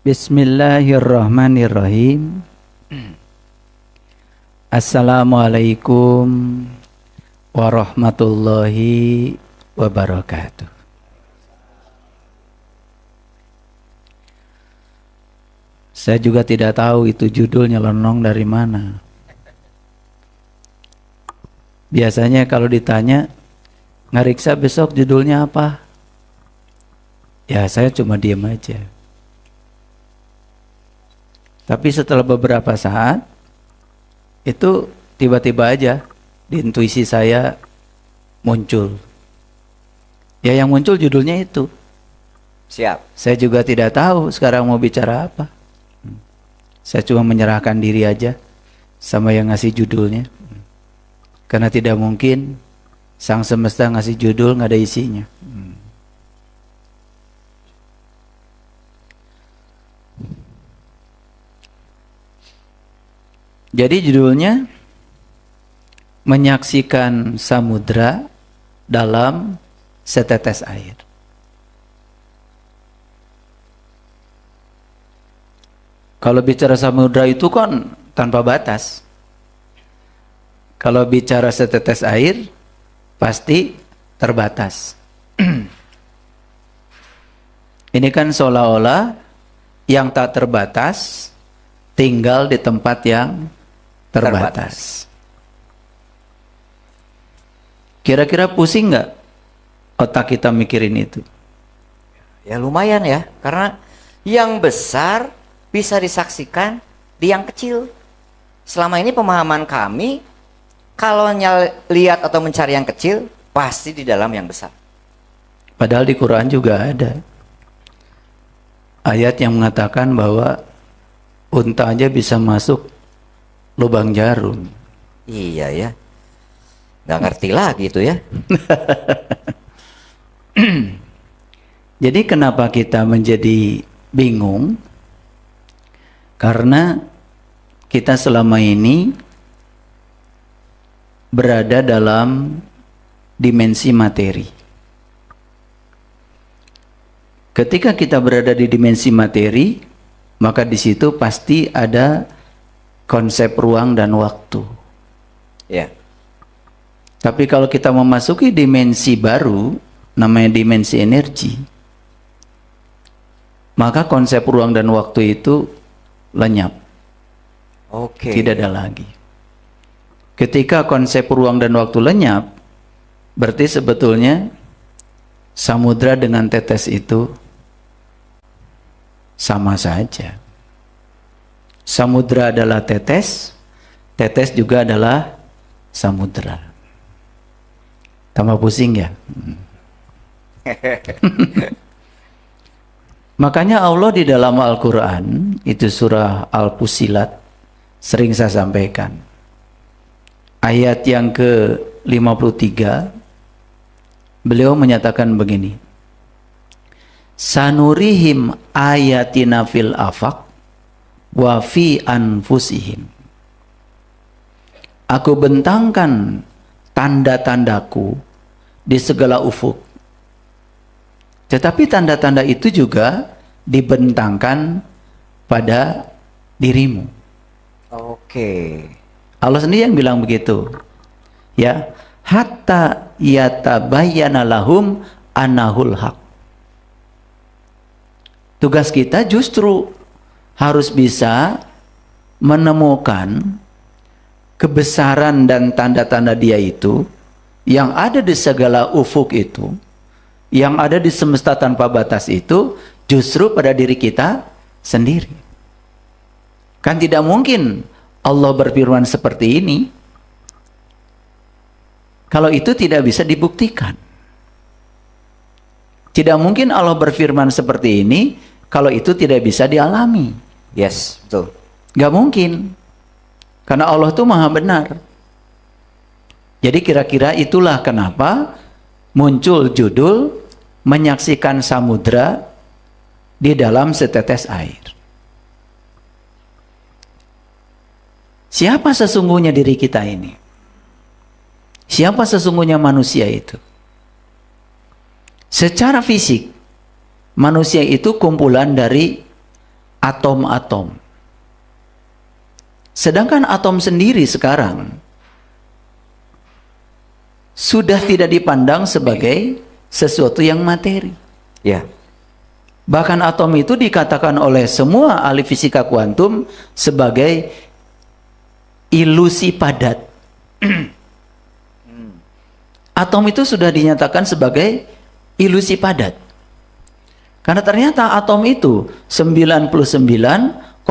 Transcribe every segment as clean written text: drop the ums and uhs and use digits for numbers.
Bismillahirrahmanirrahim. Assalamualaikum warahmatullahi wabarakatuh. Saya juga tidak tahu itu judulnya lenong dari mana. Biasanya kalau ditanya, ngariksa besok judulnya apa? Ya saya cuma diam aja. Tapi setelah beberapa saat, itu tiba-tiba aja di intuisi saya muncul. Ya yang muncul judulnya itu. Siap. Saya juga tidak tahu sekarang mau bicara apa. Saya cuma menyerahkan diri aja sama yang ngasih judulnya. Karena tidak mungkin sang semesta ngasih judul nggak ada isinya. Jadi judulnya menyaksikan samudra dalam setetes air. Kalau bicara samudra itu kan tanpa batas. Kalau bicara setetes air pasti terbatas. Ini kan seolah-olah yang tak terbatas tinggal di tempat yang terbatas. Kira-kira pusing nggak otak kita mikirin itu? Ya lumayan ya, karena yang besar bisa disaksikan di yang kecil. Selama ini pemahaman kami, kalau lihat atau mencari yang kecil, pasti di dalam yang besar. Padahal di Quran juga ada ayat yang mengatakan bahwa unta aja bisa masuk lubang jarum. Iya ya, nggak ngerti lagi itu ya. Jadi kenapa kita menjadi bingung? Karena kita selama ini berada dalam dimensi materi. Ketika kita berada di dimensi materi, maka di situ pasti ada konsep ruang dan waktu. Ya. Tapi kalau kita memasuki dimensi baru, namanya dimensi energi, maka konsep ruang dan waktu itu lenyap. Oke. Tidak ada lagi. Ketika konsep ruang dan waktu lenyap, berarti sebetulnya samudra dengan tetes itu sama saja. Samudra adalah tetes, tetes juga adalah samudra. Tambah pusing ya? Makanya Allah di dalam Al-Quran, itu surah Al-Fussilat, sering saya sampaikan. Ayat yang ke-53, beliau menyatakan begini. Sanurihim ayatina fil afaq wa fi anfusihim. Aku bentangkan tanda-tandaku di segala ufuk. Tetapi tanda-tanda itu juga dibentangkan pada dirimu. Oke. Allah sendiri yang bilang begitu. Ya, hatta yatabayyana lahum annahul haq. Tugas kita justru harus bisa menemukan kebesaran dan tanda-tanda dia itu yang ada di segala ufuk itu, yang ada di semesta tanpa batas itu, justru pada diri kita sendiri. Kan tidak mungkin Allah berfirman seperti ini kalau itu tidak bisa dibuktikan. Tidak mungkin Allah berfirman seperti ini kalau itu tidak bisa dialami. Yes, betul. Gak mungkin. Karena Allah itu maha benar. Jadi kira-kira itulah kenapa muncul judul menyaksikan samudra di dalam setetes air. Siapa sesungguhnya diri kita ini? Siapa sesungguhnya manusia itu? Secara fisik, manusia itu kumpulan dari atom-atom. Sedangkan atom sendiri sekarang sudah tidak dipandang sebagai sesuatu yang materi. Ya. Bahkan atom itu dikatakan oleh semua ahli fisika kuantum sebagai ilusi padat. Atom itu sudah dinyatakan sebagai ilusi padat. Karena ternyata atom itu 99,9999999%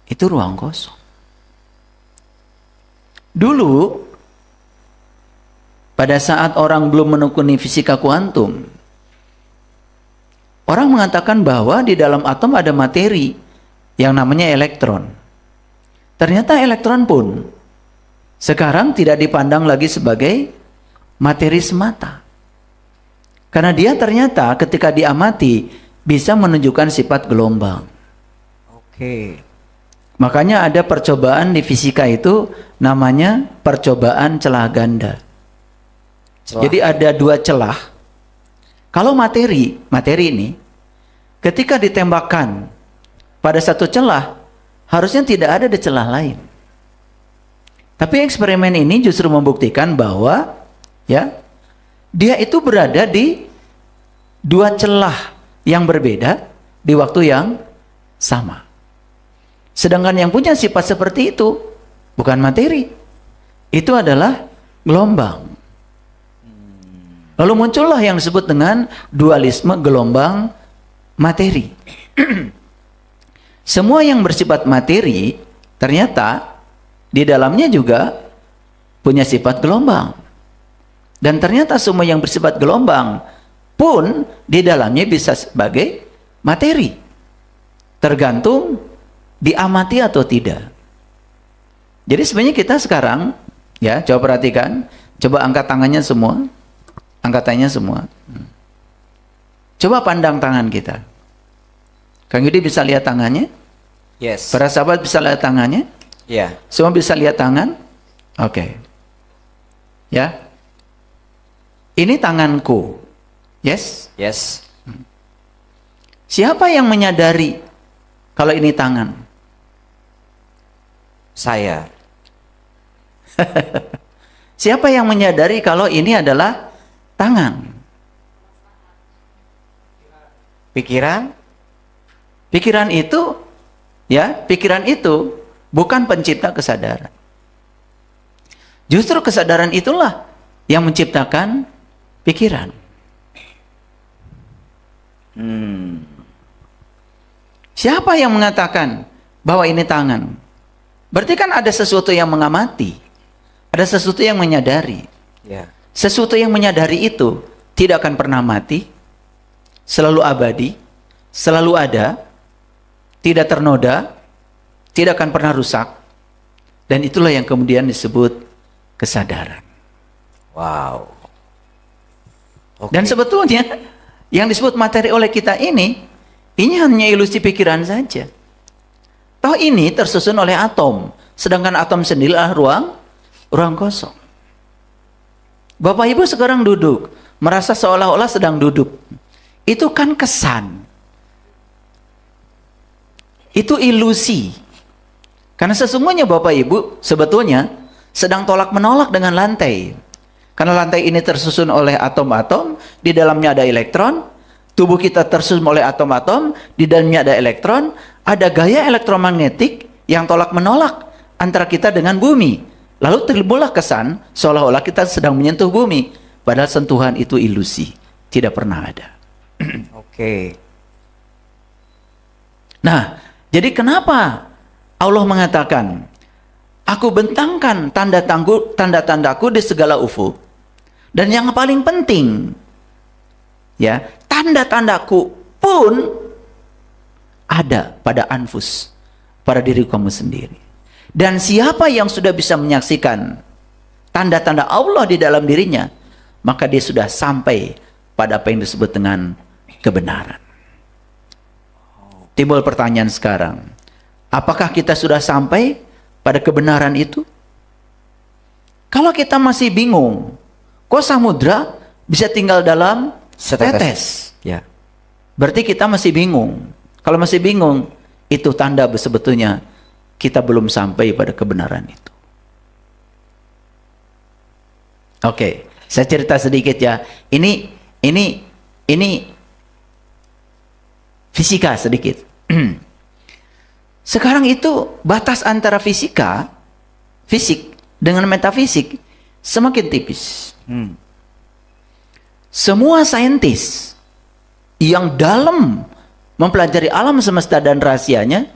itu ruang kosong. Dulu pada saat orang belum menekuni fisika kuantum, orang mengatakan bahwa di dalam atom ada materi yang namanya elektron. Ternyata elektron pun sekarang tidak dipandang lagi sebagai materi semata. Karena dia ternyata ketika diamati bisa menunjukkan sifat gelombang. Oke. Makanya ada percobaan di fisika itu namanya percobaan celah ganda. Jadi ada dua celah. Kalau materi ini ketika ditembakkan pada satu celah, harusnya tidak ada di celah lain. Tapi eksperimen ini justru membuktikan bahwa ya, dia itu berada di dua celah yang berbeda di waktu yang sama. Sedangkan yang punya sifat seperti itu bukan materi. Itu adalah gelombang. Lalu muncullah yang disebut dengan dualisme gelombang materi. Semua yang bersifat materi ternyata di dalamnya juga punya sifat gelombang. Dan ternyata semua yang bersifat gelombang pun di dalamnya bisa sebagai materi. Tergantung diamati atau tidak. Jadi sebenarnya kita sekarang, ya coba perhatikan, coba angkat tangannya semua. Angkatannya semua. Coba pandang tangan kita. Kang Yudi bisa lihat tangannya? Yes. Para sahabat bisa lihat tangannya? Ya. Semua bisa lihat tangan? Oke. Ya. Ini tanganku. Yes? Yes. Siapa yang menyadari kalau ini tangan? Saya. Siapa yang menyadari kalau ini adalah tangan? Pikiran? Pikiran itu, ya, pikiran itu bukan pencipta kesadaran. Justru kesadaran itulah yang menciptakan pikiran. Siapa yang mengatakan bahwa ini tangan? Berarti kan ada sesuatu yang mengamati, ada sesuatu yang menyadari. Ya. Sesuatu yang menyadari itu tidak akan pernah mati, selalu abadi, selalu ada, tidak ternoda, tidak akan pernah rusak. Dan itulah yang kemudian disebut kesadaran. Wow. Okay. Dan sebetulnya yang disebut materi oleh kita ini hanya ilusi pikiran saja. Toh ini tersusun oleh atom, sedangkan atom sendiri adalah ruang kosong. Bapak Ibu sekarang duduk, merasa seolah-olah sedang duduk. Itu kan kesan. Itu ilusi. Karena sesungguhnya Bapak Ibu sebetulnya sedang tolak menolak dengan lantai. Karena lantai ini tersusun oleh atom-atom, di dalamnya ada elektron, tubuh kita tersusun oleh atom-atom, di dalamnya ada elektron, ada gaya elektromagnetik yang tolak menolak antara kita dengan bumi. Lalu timbullah kesan seolah-olah kita sedang menyentuh bumi, padahal sentuhan itu ilusi, tidak pernah ada. Oke. Nah, jadi kenapa Allah mengatakan, aku bentangkan tanda-tandaku di segala ufuk. Dan yang paling penting, ya, tanda-tandaku pun ada pada anfus, pada diri kamu sendiri. Dan siapa yang sudah bisa menyaksikan tanda-tanda Allah di dalam dirinya, maka dia sudah sampai pada apa yang disebut dengan kebenaran. Timbul pertanyaan sekarang, apakah kita sudah sampai pada kebenaran itu? Kalau kita masih bingung, kok samudra bisa tinggal dalam setetes. Ya. Berarti kita masih bingung. Kalau masih bingung, itu tanda sebetulnya kita belum sampai pada kebenaran itu. Oke, saya cerita sedikit ya. Ini fisika sedikit. Sekarang itu batas antara fisik dengan metafisik semakin tipis. Semua saintis yang dalam mempelajari alam semesta dan rahasianya,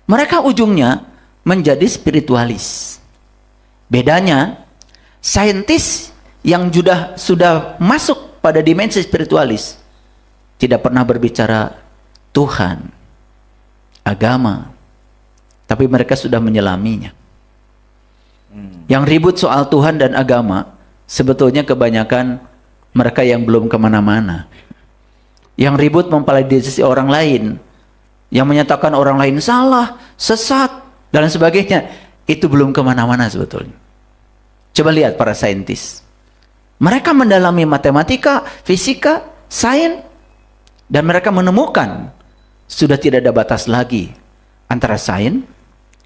mereka ujungnya menjadi spiritualis. Bedanya, saintis yang sudah masuk pada dimensi spiritualis tidak pernah berbicara Tuhan, agama, tapi mereka sudah menyelaminya. Yang ribut soal Tuhan dan agama sebetulnya kebanyakan mereka yang belum kemana-mana. Yang ribut mempelajari orang lain, yang menyatakan orang lain salah, sesat, dan sebagainya, itu belum kemana-mana sebetulnya. Coba lihat para saintis. Mereka mendalami matematika, fisika, sains, dan mereka menemukan sudah tidak ada batas lagi antara sains,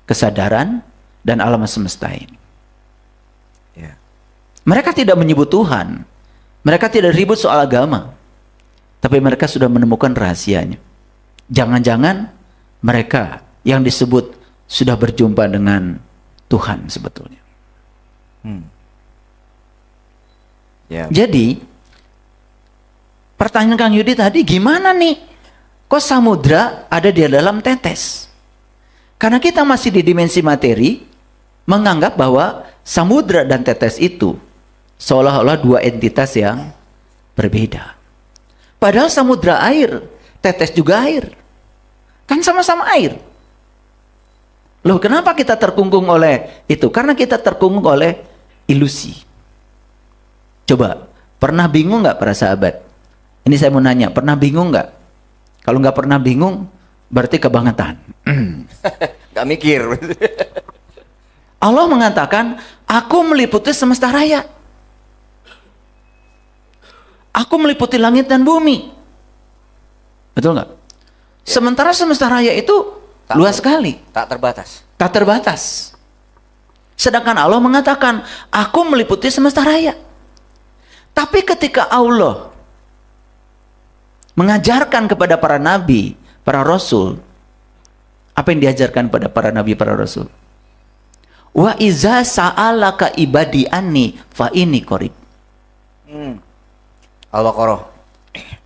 kesadaran, dan alam semesta ini. Ya. Mereka tidak menyebut Tuhan. Mereka tidak ribut soal agama. Tapi mereka sudah menemukan rahasianya. Jangan-jangan mereka yang disebut sudah berjumpa dengan Tuhan sebetulnya. Ya. Jadi, pertanyaan Kang Yudi tadi, gimana nih? Kok samudra ada di dalam tetes? Karena kita masih di dimensi materi, menganggap bahwa samudra dan tetes itu seolah-olah dua entitas yang berbeda. Padahal samudra air, tetes juga air. Kan sama-sama air. Loh, kenapa kita terkungkung oleh itu? Karena kita terkungkung oleh ilusi. Coba, pernah bingung nggak para sahabat? Ini saya mau nanya, pernah bingung nggak? Kalau nggak pernah bingung, berarti kebangetan. Gak mikir. Allah mengatakan, aku meliputi semesta raya. Aku meliputi langit dan bumi. Betul nggak? Sementara semesta raya itu luas sekali. Tak terbatas. Tak terbatas. Sedangkan Allah mengatakan, aku meliputi semesta raya. Tapi ketika Allah mengajarkan kepada para nabi, para rasul, apa yang diajarkan pada para nabi, para rasul? Wa iza sa'alaka ibadi anni fa inni qarib. Al-Baqarah.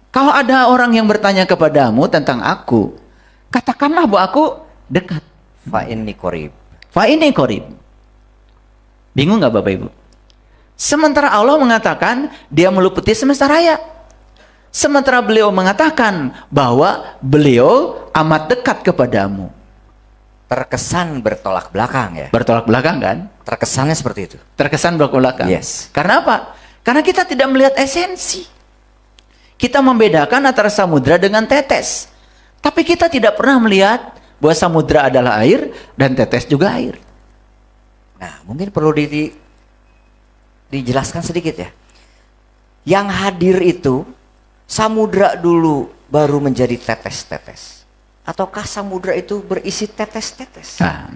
Kalau ada orang yang bertanya kepadamu tentang aku, katakanlah bahwa aku dekat. Fa inni qarib. Fa inni qarib. Bingung nggak Bapak Ibu? Sementara Allah mengatakan dia meliputi semesta raya. Sementara beliau mengatakan bahwa beliau amat dekat kepadamu. Terkesan bertolak belakang ya. Bertolak belakang kan? Terkesannya seperti itu. Terkesan bertolak belakang. Yes. Karena apa? Karena kita tidak melihat esensi. Kita membedakan antara samudra dengan tetes. Tapi kita tidak pernah melihat bahwa samudra adalah air dan tetes juga air. Nah, mungkin perlu dijelaskan sedikit ya. Yang hadir itu samudra dulu baru menjadi tetes-tetes. Ataukah samudra itu berisi tetes-tetes? Nah,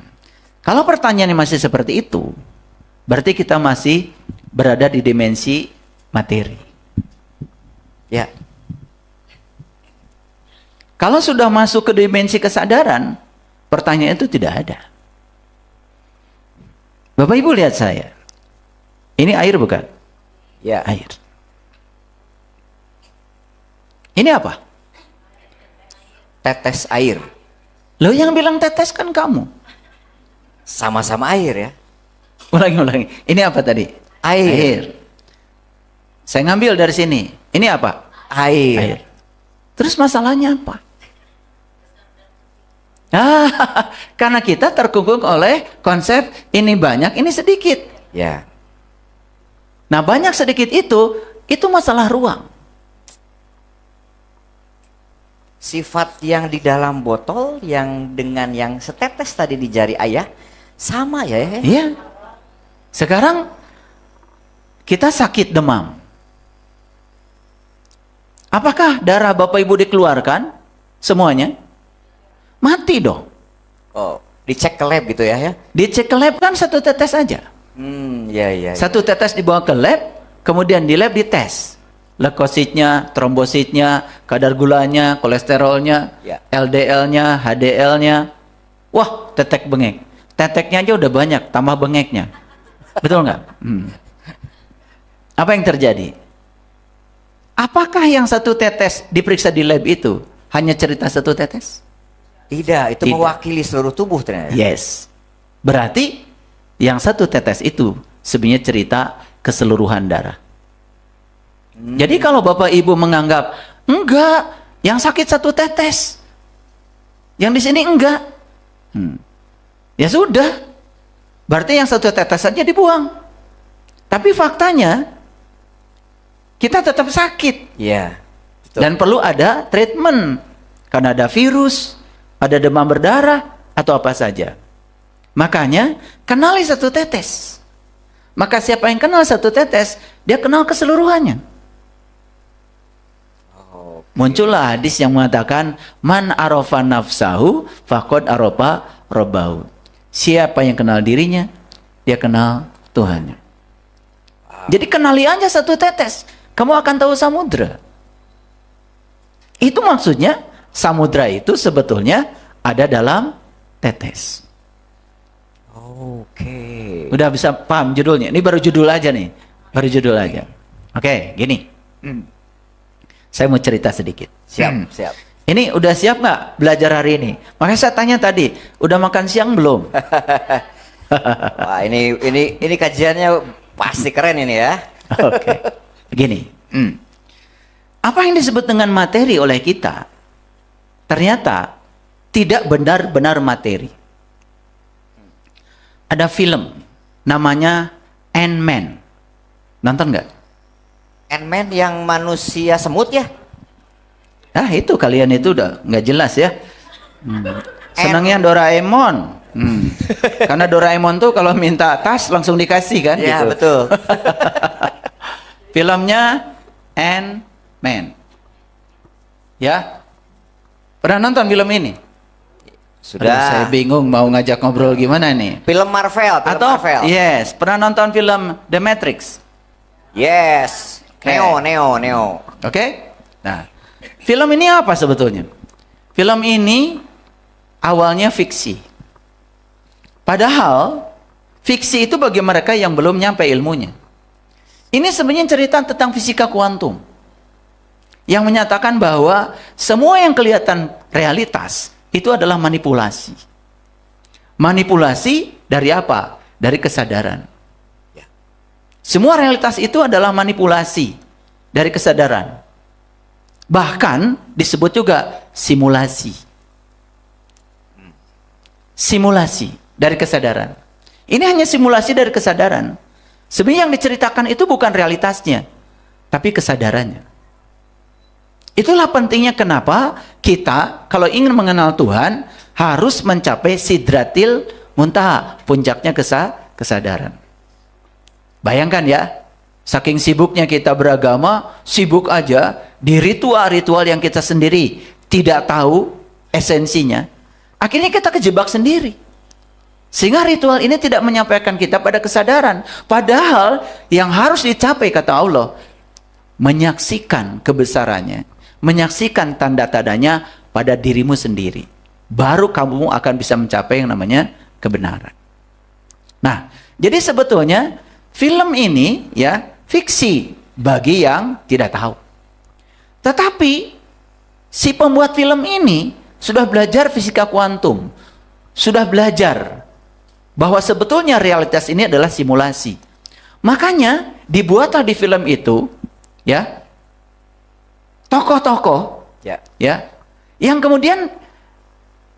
kalau pertanyaannya masih seperti itu, berarti kita masih berada di dimensi materi. Ya. Kalau sudah masuk ke dimensi kesadaran, pertanyaan itu tidak ada. Bapak Ibu lihat saya. Ini air bukan? Ya. Air. Ini apa? Tetes air. Loh, yang bilang tetes kan kamu. Sama-sama air ya. Ulangi. Ini apa tadi? Air. Saya ngambil dari sini. Ini apa? Air. Terus masalahnya apa? Karena kita terkungkung oleh konsep ini banyak, ini sedikit. Ya. Nah, banyak sedikit itu masalah ruang. Sifat yang di dalam botol yang dengan yang setetes tadi di jari ayah sama ya. Iya. Sekarang kita sakit demam. Apakah darah Bapak Ibu dikeluarkan semuanya? Mati dong. Oh, dicek ke lab gitu ya? Dicek ke lab kan satu tetes aja. Ya. Satu tetes dibawa ke lab, kemudian di lab dites leukositnya, trombositnya, kadar gulanya, kolesterolnya, Ya. LDL-nya, HDL-nya. Wah, tetek bengek. Teteknya aja udah banyak, tambah bengeknya. Betul nggak? Apa yang terjadi? Apakah yang satu tetes diperiksa di lab itu hanya cerita satu tetes? Tidak, itu Tidak. mewakili seluruh tubuh ternyata. Yes. Berarti yang satu tetes itu sebenarnya cerita keseluruhan darah. Jadi kalau Bapak Ibu menganggap enggak, yang sakit satu tetes, yang di sini enggak, ya sudah, berarti yang satu tetes saja dibuang. Tapi faktanya kita tetap sakit. Iya. Betul. Dan perlu ada treatment. Karena ada virus, ada demam berdarah, atau apa saja. Makanya, kenali satu tetes. Maka siapa yang kenal satu tetes, dia kenal keseluruhannya. Muncullah hadis yang mengatakan, Man arofa nafsahu, faqad arofa robbahu. Siapa yang kenal dirinya, dia kenal Tuhannya. Jadi kenali aja satu tetes, kamu akan tahu samudra. Itu maksudnya samudra itu sebetulnya ada dalam tetes. Oke. Udah bisa paham judulnya? Ini baru judul aja nih. Baru judul aja. Oke, gini. Saya mau cerita sedikit. Siap, siap. Ini udah siap nggak belajar hari ini? Makanya saya tanya tadi, udah makan siang belum? Wah, ini kajiannya pasti keren ini ya. Oke. Begini. Apa yang disebut dengan materi oleh kita ternyata tidak benar-benar materi. Ada film namanya Ant-Man. Nonton nggak? Ant-Man yang manusia semut ya? Ah, itu kalian itu udah nggak jelas ya. Senangnya Doraemon. Karena Doraemon tuh kalau minta tas langsung dikasih kan? Iya, gitu. betul. Filmnya Ant-Man. Ya. Pernah nonton film ini? Sudah. Aduh, saya bingung mau ngajak ngobrol gimana nih. Film Marvel, film Atau Marvel. yes, pernah nonton film The Matrix? Yes. Neo. Oke? Nah, film ini apa sebetulnya? Film ini awalnya fiksi. Padahal fiksi itu bagi mereka yang belum nyampe ilmunya. Ini sebenarnya cerita tentang fisika kuantum. Yang menyatakan bahwa semua yang kelihatan realitas itu adalah manipulasi. Manipulasi dari apa? Dari kesadaran. Semua realitas itu adalah manipulasi dari kesadaran. Bahkan disebut juga simulasi. Simulasi dari kesadaran. Ini hanya simulasi dari kesadaran. Sebenarnya yang diceritakan itu bukan realitasnya, tapi kesadarannya. Itulah pentingnya kenapa kita kalau ingin mengenal Tuhan harus mencapai sidratil muntaha, puncaknya kesadaran. Bayangkan ya, saking sibuknya kita beragama, sibuk aja di ritual-ritual yang kita sendiri tidak tahu esensinya. Akhirnya kita kejebak sendiri. Sehingga ritual ini tidak menyampaikan kita pada kesadaran. Padahal yang harus dicapai kata Allah, menyaksikan kebesarannya, menyaksikan tanda-tandanya pada dirimu sendiri. Baru kamu akan bisa mencapai yang namanya kebenaran. Nah, jadi sebetulnya film ini ya fiksi bagi yang tidak tahu. Tetapi si pembuat film ini sudah belajar fisika kuantum, sudah belajar bahwa sebetulnya realitas ini adalah simulasi. Makanya dibuatlah di film itu ya tokoh-tokoh ya yang kemudian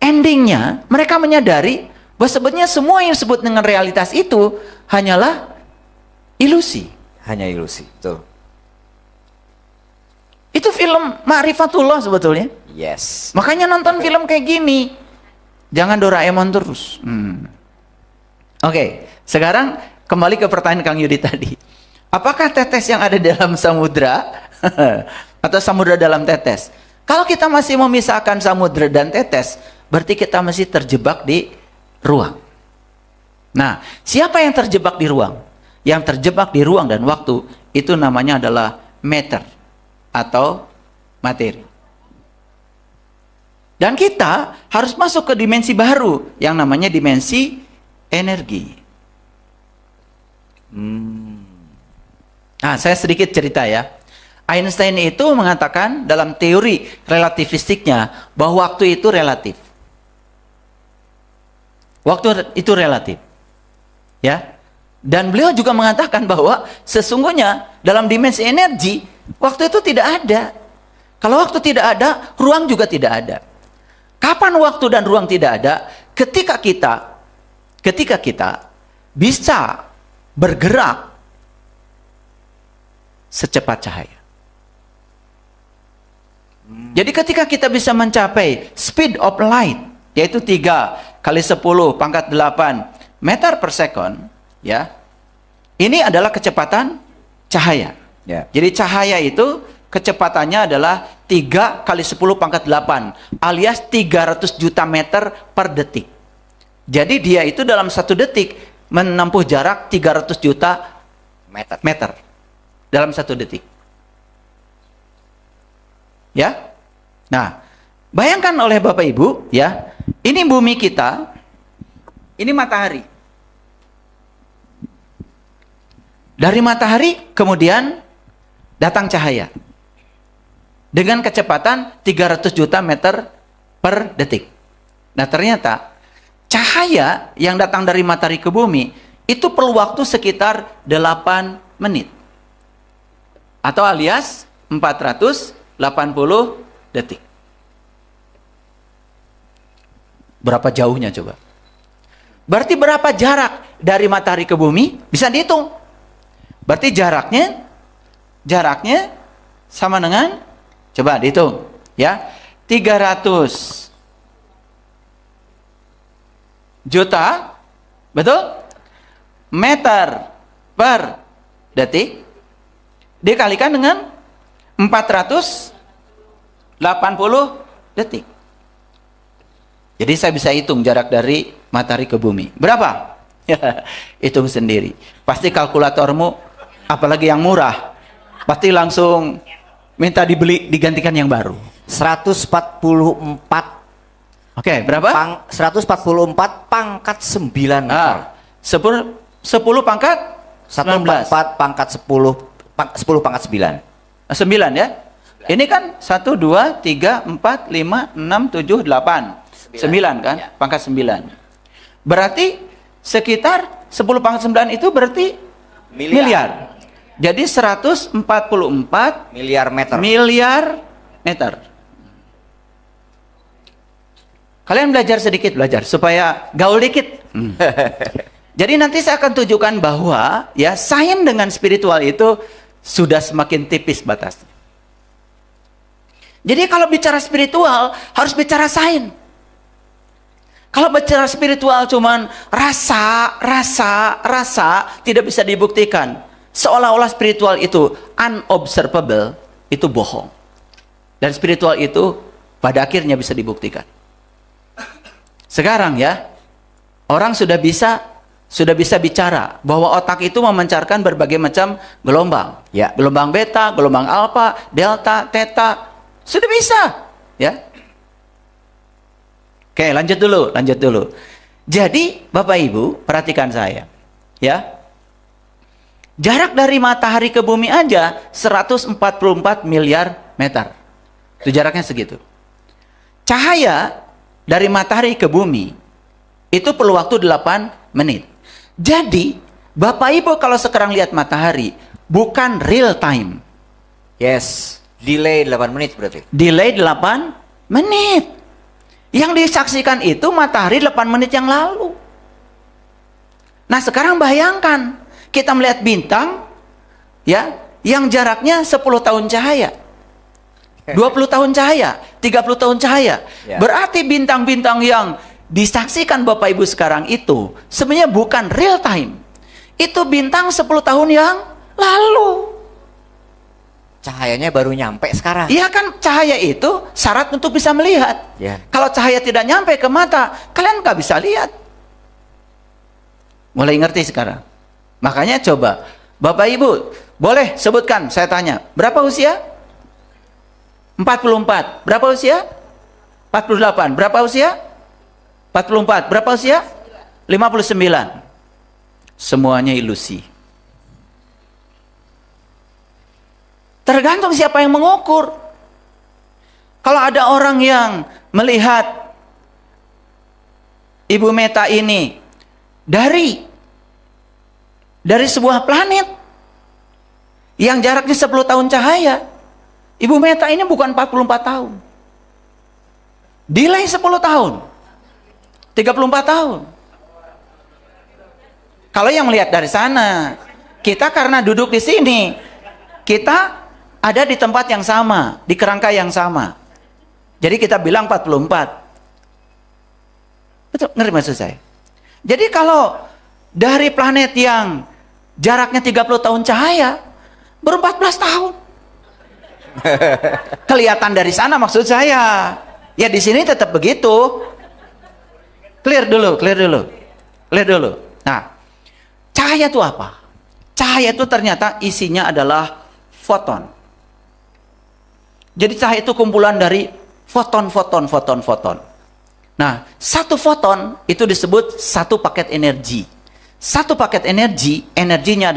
endingnya mereka menyadari bahwa sebetulnya semua yang disebut dengan realitas itu hanyalah ilusi. Hanya ilusi, betul. Itu film Ma'rifatullah sebetulnya. Yes. Makanya nonton film kayak gini. Jangan Doraemon terus. Oke, sekarang kembali ke pertanyaan Kang Yudi tadi. Apakah tetes yang ada dalam samudra atau samudra dalam tetes. Kalau kita masih memisahkan samudra dan tetes, berarti kita masih terjebak di ruang. Nah, siapa yang terjebak di ruang? Yang terjebak di ruang dan waktu itu namanya adalah matter atau materi. Dan kita harus masuk ke dimensi baru yang namanya dimensi energi. Nah, saya sedikit cerita ya. Einstein itu mengatakan dalam teori relativistiknya bahwa waktu itu relatif. Waktu itu relatif. Ya. Dan beliau juga mengatakan bahwa sesungguhnya dalam dimensi energi waktu itu tidak ada. Kalau waktu tidak ada, ruang juga tidak ada. Kapan waktu dan ruang tidak ada? Ketika kita bisa bergerak secepat cahaya. Jadi ketika kita bisa mencapai speed of light, yaitu 3 kali 10 pangkat 8 meter per second, ya, ini adalah kecepatan cahaya. Ya. Jadi cahaya itu kecepatannya adalah 3 kali 10 pangkat 8 alias 300 juta meter per detik. Jadi dia itu dalam 1 detik menempuh jarak 300 juta meter dalam 1 detik. Ya. Nah, bayangkan oleh Bapak Ibu, ya. Ini bumi kita, ini matahari. Dari matahari kemudian datang cahaya dengan kecepatan 300 juta meter per detik. Nah, ternyata cahaya yang datang dari matahari ke bumi itu perlu waktu sekitar 8 menit. Atau alias 480 detik. Berapa jauhnya coba? Berarti berapa jarak dari matahari ke bumi? Bisa dihitung. Berarti jaraknya sama dengan, coba dihitung, ya, 300 juta, betul? Meter per detik dikalikan dengan 480 detik. Jadi saya bisa hitung jarak dari matahari ke bumi. Berapa? Hitung sendiri. Pasti kalkulatormu, apalagi yang murah, pasti langsung minta digantikan yang baru. 144. Oke, berapa? 144 pangkat 9 meter. 10 pangkat 144 pangkat 10 pangkat 9. 9 ya. Ini kan 1 2 3 4 5 6 7 8. 9 kan? Ya. Pangkat 9. Berarti sekitar 10 pangkat 9 itu berarti miliar. Jadi 144 miliar meter. Kalian belajar supaya gaul dikit. Jadi nanti saya akan tunjukkan bahwa ya sains dengan spiritual itu sudah semakin tipis batasnya. Jadi kalau bicara spiritual harus bicara sains. Kalau bicara spiritual cuman rasa tidak bisa dibuktikan. Seolah-olah spiritual itu unobservable, itu bohong. Dan spiritual itu pada akhirnya bisa dibuktikan. Sekarang ya, orang sudah bisa bicara bahwa otak itu memancarkan berbagai macam gelombang. Ya. Gelombang beta, gelombang alfa, delta, theta. Sudah bisa, ya. Oke, lanjut dulu. Jadi, Bapak Ibu, perhatikan saya. Ya. Jarak dari matahari ke bumi aja 144 miliar meter. Itu jaraknya segitu. Cahaya dari matahari ke bumi itu perlu waktu 8 menit. Jadi, Bapak Ibu kalau sekarang lihat matahari bukan real time. Yes, delay 8 menit berarti. Delay 8 menit. Yang disaksikan itu matahari 8 menit yang lalu. Nah, sekarang bayangkan kita melihat bintang ya yang jaraknya 10 tahun cahaya. 20 tahun cahaya, 30 tahun cahaya. Ya. Berarti bintang-bintang yang disaksikan Bapak Ibu sekarang itu sebenarnya bukan real time. Itu bintang 10 tahun yang lalu. cahayanya baru nyampe sekarang. Iya kan, cahaya itu syarat untuk bisa melihat. Ya. Kalau cahaya tidak nyampe ke mata, kalian nggak bisa lihat. Mulai ngerti sekarang. Makanya coba, Bapak Ibu, boleh sebutkan, saya tanya, berapa usia? 44. Berapa usia? 48. Berapa usia? 44. Berapa usia? 59. Semuanya ilusi. Tergantung siapa yang mengukur. Kalau ada orang yang melihat Ibu Meta ini dari sebuah planet yang jaraknya 10 tahun cahaya, Ibu Meta ini bukan 44 tahun. Delay 10 tahun. 34 tahun. Kalau yang melihat dari sana, kita karena duduk di sini, kita ada di tempat yang sama, di kerangka yang sama. Jadi kita bilang 44. Betul, ngerti maksud saya? Jadi kalau dari planet yang jaraknya 30 tahun cahaya, baru 14 tahun. Kelihatan dari sana maksud saya. Ya di sini tetap begitu. Clear dulu. Nah, cahaya itu apa? Cahaya itu ternyata isinya adalah foton. Jadi cahaya itu kumpulan dari foton. Nah, satu foton itu disebut satu paket energi. Satu paket energi, energinya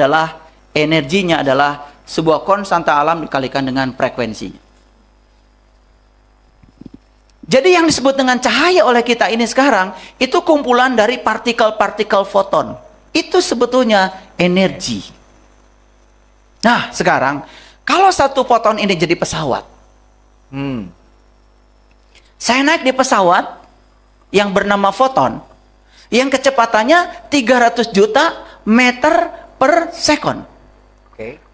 adalah sebuah konstanta alam dikalikan dengan frekuensinya. Jadi yang disebut dengan cahaya oleh kita ini sekarang, itu kumpulan dari partikel-partikel foton. Itu sebetulnya energi. Nah, sekarang, kalau satu foton ini jadi pesawat, saya naik di pesawat yang bernama foton, yang kecepatannya 300 juta meter per sekon.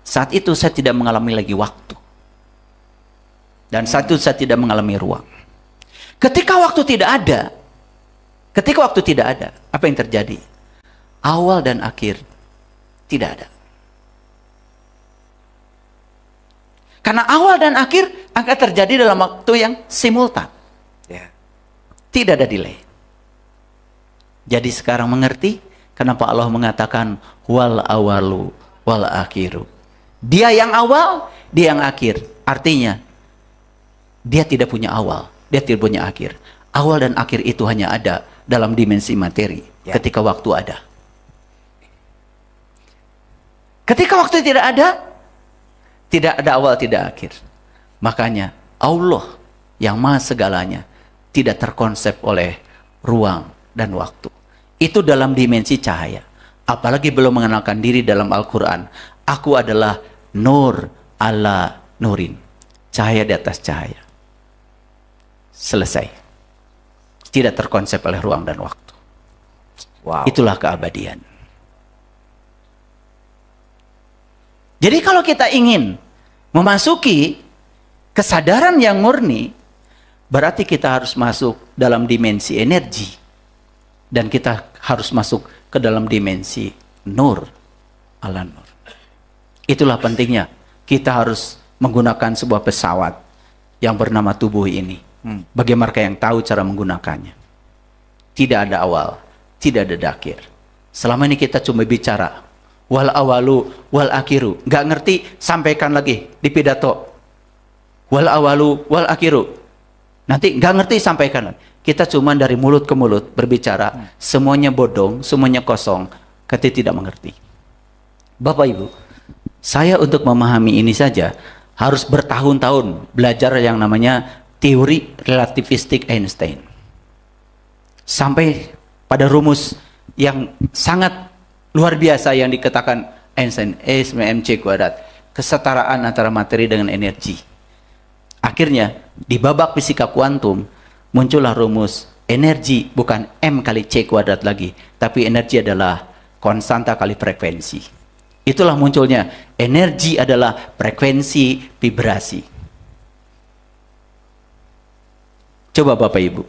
Saat itu saya tidak mengalami lagi waktu. Dan saat itu saya tidak mengalami ruang. Ketika waktu tidak ada, apa yang terjadi? Awal dan akhir tidak ada. Karena awal dan akhir akan terjadi dalam waktu yang simultan. Tidak ada delay. Jadi sekarang mengerti kenapa Allah mengatakan wal awalu wal akhiru. Dia yang awal, dia yang akhir. Artinya dia tidak punya awal, dia tidak punya akhir. Awal dan akhir itu hanya ada dalam dimensi materi ketika waktu ada. Ketika waktu tidak ada awal, tidak akhir. Makanya Allah yang maha segalanya tidak terkonsep oleh ruang dan waktu. Itu dalam dimensi cahaya. Apalagi belum mengenalkan diri dalam Al-Quran. Aku adalah nur ala nurin. Cahaya di atas cahaya. Selesai. Tidak terkonsep oleh ruang dan waktu. Wow. Itulah keabadian. Jadi kalau kita ingin memasuki kesadaran yang murni, berarti kita harus masuk dalam dimensi energi. Dan kita harus masuk ke dalam dimensi nur ala nur. Itulah pentingnya kita harus menggunakan sebuah pesawat yang bernama tubuh ini. Bagi mereka yang tahu cara menggunakannya. Tidak ada awal, tidak ada akhir. Selama ini kita cuma bicara wal awalu wal akhiru. Nggak ngerti, sampaikan lagi di pidato. Wal awalu wal akhiru. Nanti nggak ngerti, sampaikan lagi. Kita cuma dari mulut ke mulut berbicara, semuanya bodong, semuanya kosong, kita tidak mengerti. Bapak Ibu, saya untuk memahami ini saja harus bertahun-tahun belajar yang namanya teori relativistik Einstein. Sampai pada rumus yang sangat luar biasa yang dikatakan Einstein, E sama mc kuadrat, kesetaraan antara materi dengan energi. Akhirnya di babak fisika kuantum muncullah rumus energi bukan M kali C kuadrat lagi, tapi energi adalah konstanta kali frekuensi. Itulah munculnya energi adalah frekuensi vibrasi. Coba Bapak Ibu,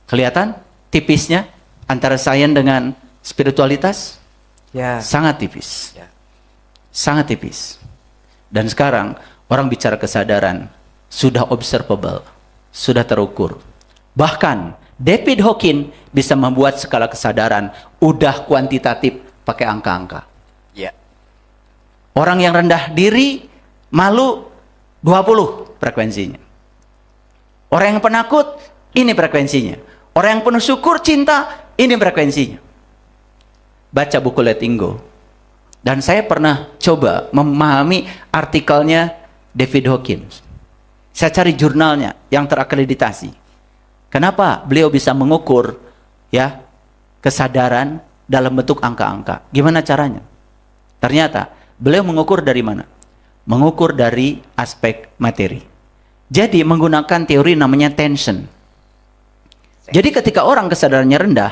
kelihatan tipisnya antara sains dengan spiritualitas? Ya. Sangat tipis. Ya. Sangat tipis. Dan sekarang Orang bicara kesadaran, sudah observable, sudah terukur. Bahkan David Hawkins bisa membuat skala kesadaran udah kuantitatif pakai angka-angka. Ya. Orang yang rendah diri, malu 20 frekuensinya. Orang yang penakut, ini frekuensinya. Orang yang penuh syukur, cinta, ini frekuensinya. Baca buku Letting Go. Dan saya pernah coba memahami artikelnya David Hawkins. Saya cari jurnalnya yang terakreditasi. Kenapa beliau bisa mengukur ya kesadaran dalam bentuk angka-angka? Gimana caranya? Ternyata beliau mengukur dari mana? Mengukur dari aspek materi. Jadi menggunakan teori namanya tension. Jadi ketika orang kesadarannya rendah,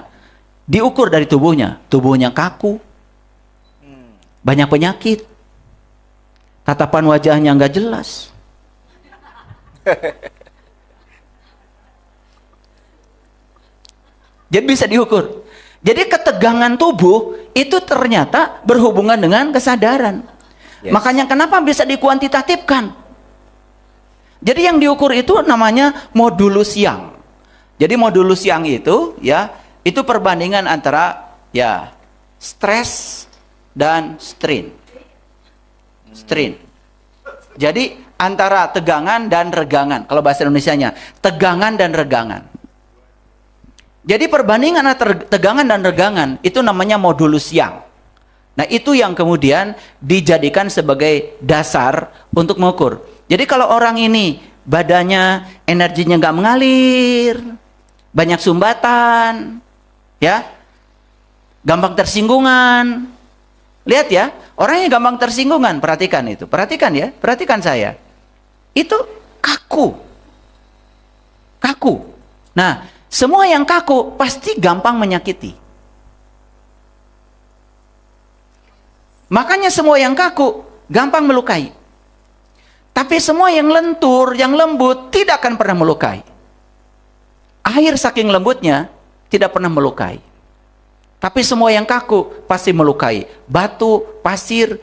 diukur dari tubuhnya. Tubuhnya kaku, banyak penyakit, tatapan wajahnya nggak jelas. Jadi bisa diukur. Jadi ketegangan tubuh itu ternyata berhubungan dengan kesadaran. Yes. Makanya kenapa bisa dikuantitatifkan? Jadi yang diukur itu namanya modulus Young. Jadi modulus Young itu ya, itu perbandingan antara ya stres dan strain. Strain. Jadi antara tegangan dan regangan. Kalau bahasa Indonesianya, tegangan dan regangan. Jadi perbandingan antara tegangan dan regangan itu namanya modulus Young. Nah, itu yang kemudian dijadikan sebagai dasar untuk mengukur. Jadi kalau orang ini badannya, energinya nggak mengalir, banyak sumbatan, ya, gampang tersinggungan. Lihat ya, orangnya gampang tersinggungan, perhatikan itu. Perhatikan ya, perhatikan saya. Itu kaku. Kaku. Nah, semua yang kaku pasti gampang menyakiti. Makanya semua yang kaku gampang melukai. Tapi semua yang lentur, yang lembut tidak akan pernah melukai. Air saking lembutnya tidak pernah melukai. Tapi semua yang kaku pasti melukai. Batu, pasir,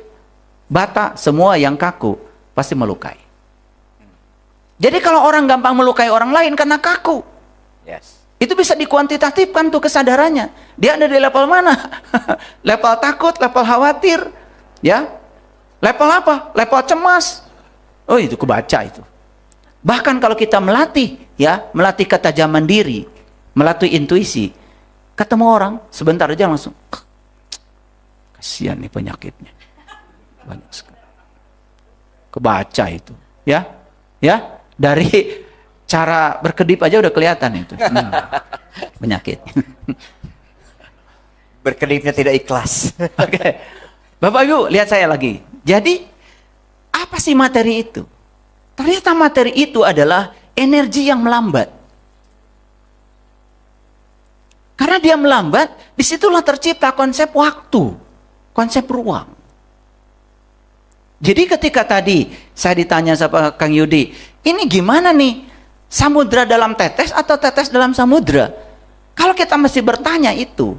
bata, semua yang kaku pasti melukai. Jadi kalau orang gampang melukai orang lain karena kaku, Yes. itu bisa dikuantitatifkan tuh kesadarannya. Dia ada di level mana? Level takut, level khawatir, ya? Level apa? Level cemas. Oh, itu kebaca itu. Bahkan kalau kita melatih, ya, melatih ketajaman diri, melatih intuisi, ketemu orang sebentar aja langsung, kasihan nih penyakitnya, banyak sekali. Kebaca itu, ya, ya, dari cara berkedip aja udah kelihatan itu. Penyakit. Berkedipnya tidak ikhlas. Oke. Bapak Ibu, lihat saya lagi. Jadi, apa sih materi itu? Ternyata materi itu adalah energi yang melambat. Karena dia melambat, disitulah tercipta konsep waktu, konsep ruang. Jadi ketika tadi saya ditanya sama Kang Yudi, ini gimana nih? Samudra dalam tetes atau tetes dalam samudra? Kalau kita masih bertanya itu,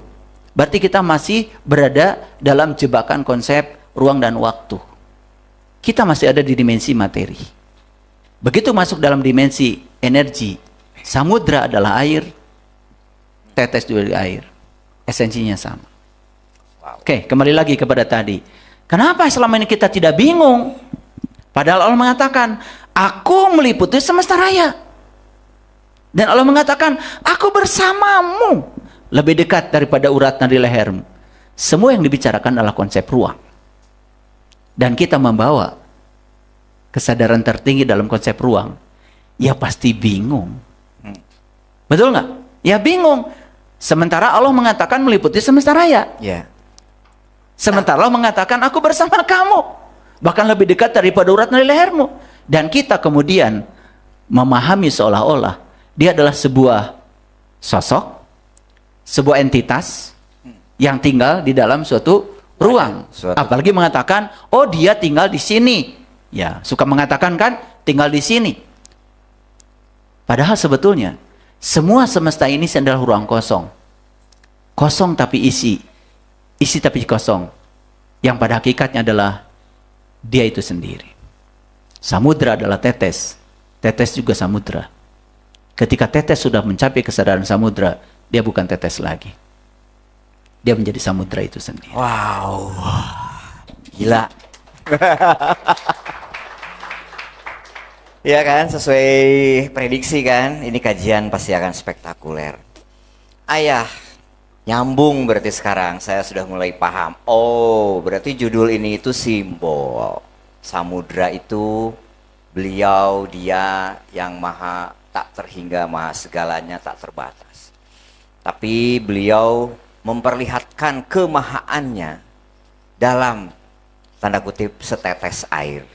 berarti kita masih berada dalam jebakan konsep ruang dan waktu. Kita masih ada di dimensi materi. Begitu masuk dalam dimensi energi, samudra adalah air, tetes juga di air. Esensinya sama. Wow. Oke, kembali lagi kepada tadi. Kenapa selama ini kita tidak bingung? Padahal Allah mengatakan, aku meliputi semesta raya. Dan Allah mengatakan, aku bersamamu. Lebih dekat daripada urat nadi lehermu. Semua yang dibicarakan adalah konsep ruang. Dan kita membawa kesadaran tertinggi dalam konsep ruang. Ya pasti bingung. Betul nggak? Ya bingung. Sementara Allah mengatakan meliputi semesta raya. Ya. Sementara Allah mengatakan, aku bersama kamu. Bahkan lebih dekat daripada urat nadi lehermu. Dan kita kemudian memahami seolah-olah dia adalah sebuah sosok, sebuah entitas yang tinggal di dalam suatu ruang. Apalagi mengatakan, oh dia tinggal di sini. Ya, suka mengatakan kan, tinggal di sini. Padahal sebetulnya, semua semesta ini adalah ruang kosong. Kosong tapi isi. Isi tapi kosong. Yang pada hakikatnya adalah dia itu sendiri. Samudra adalah tetes. Tetes juga samudra. Ketika tetes sudah mencapai kesadaran samudra, dia bukan tetes lagi. Dia menjadi samudra itu sendiri. Wow. Gila. Ya kan, sesuai prediksi kan, ini kajian pasti akan spektakuler. Ayah, nyambung berarti sekarang saya sudah mulai paham. Oh, berarti judul ini itu simbol. Samudra itu beliau, dia yang maha tak terhingga, maha segalanya, tak terbatas. Tapi beliau memperlihatkan kemahaannya dalam tanda kutip setetes air.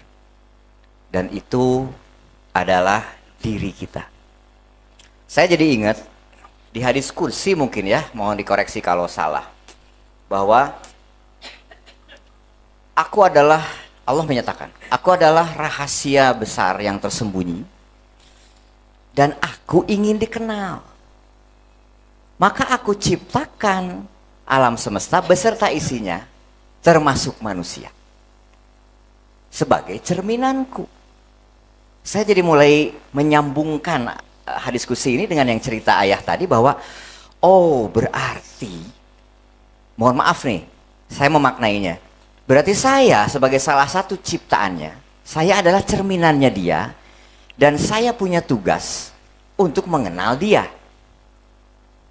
Dan itu adalah diri kita. Saya jadi ingat di hadis kursi mungkin ya, mohon dikoreksi kalau salah, bahwa aku adalah, Allah menyatakan, aku adalah rahasia besar yang tersembunyi dan aku ingin dikenal. Maka aku ciptakan alam semesta beserta isinya, termasuk manusia, sebagai cerminanku. Saya jadi mulai menyambungkan hadis kursi ini dengan yang cerita ayah tadi, bahwa oh berarti, mohon maaf nih, saya memaknainya, berarti saya sebagai salah satu ciptaannya, saya adalah cerminannya dia, dan saya punya tugas untuk mengenal dia.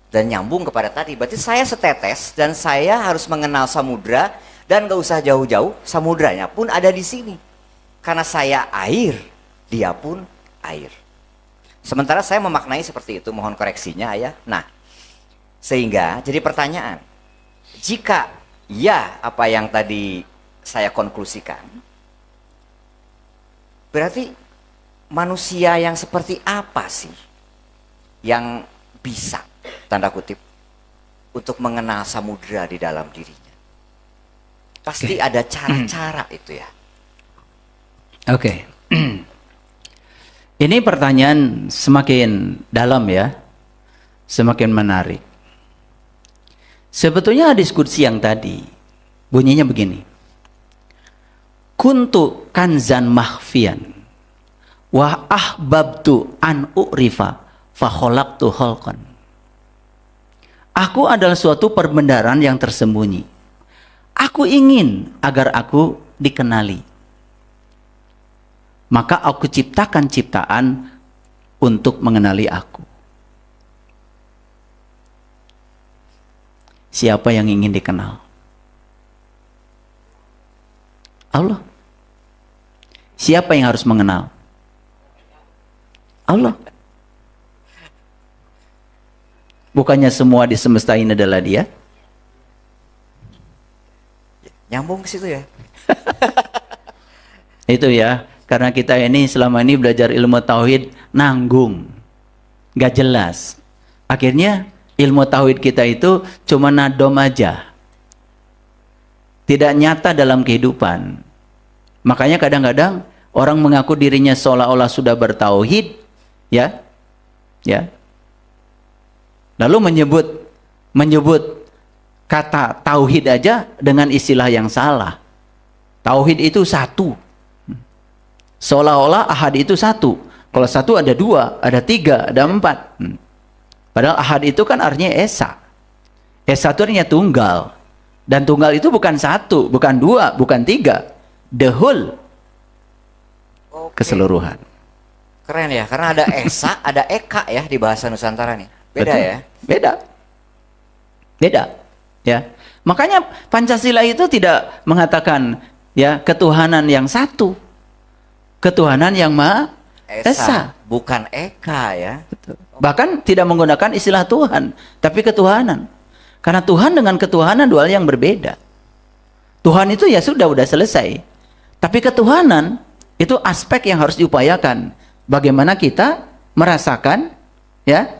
Dan nyambung kepada tadi, berarti saya setetes dan saya harus mengenal samudra, dan gak usah jauh-jauh, samudranya pun ada di sini. Karena saya air, dia pun air. Sementara saya memaknai seperti itu, mohon koreksinya ayah. Nah, sehingga jadi pertanyaan, jika ya apa yang tadi saya konklusikan, berarti manusia yang seperti apa sih yang bisa, tanda kutip, untuk mengenal samudra di dalam dirinya? Pasti ada cara-cara itu ya. Oke. Ini pertanyaan semakin dalam ya, semakin menarik. Sebetulnya diskusi yang tadi bunyinya begini. Kuntu kanzan mahfian wa ahbabtu an u'rifa fa khalaqtu khalqan. Aku adalah suatu perbendaharaan yang tersembunyi. Aku ingin agar aku dikenali. Maka aku ciptakan ciptaan untuk mengenali aku. Siapa yang ingin dikenal? Allah. Siapa yang harus mengenal? Allah. Bukannya semua di semesta ini adalah Dia? Nyambung ke situ ya. Itu ya. Karena kita ini selama ini belajar ilmu tauhid nanggung, gak jelas. Akhirnya ilmu tauhid kita itu cuma nadom aja, tidak nyata dalam kehidupan. Makanya kadang-kadang orang mengaku dirinya seolah-olah sudah bertauhid, ya, lalu menyebut kata tauhid aja dengan istilah yang salah. Tauhid itu satu. Seolah-olah ahad itu satu. Kalau satu ada dua, ada tiga, ada empat. Padahal ahad itu kan artinya esa. Esa itu artinya tunggal. Dan tunggal itu bukan satu, bukan dua, bukan tiga. The whole. Keseluruhan. Keren ya, karena ada esa, ada eka ya di bahasa Nusantara nih. Beda. Betul. Ya? Beda. Ya. Makanya Pancasila itu tidak mengatakan ya ketuhanan yang satu. Ketuhanan yang Maha Esa, bukan eka ya. Betul. Bahkan tidak menggunakan istilah Tuhan, tapi ketuhanan. Karena Tuhan dengan ketuhanan dua hal yang berbeda. Tuhan itu ya sudah selesai. Tapi ketuhanan itu aspek yang harus diupayakan. Bagaimana kita merasakan ya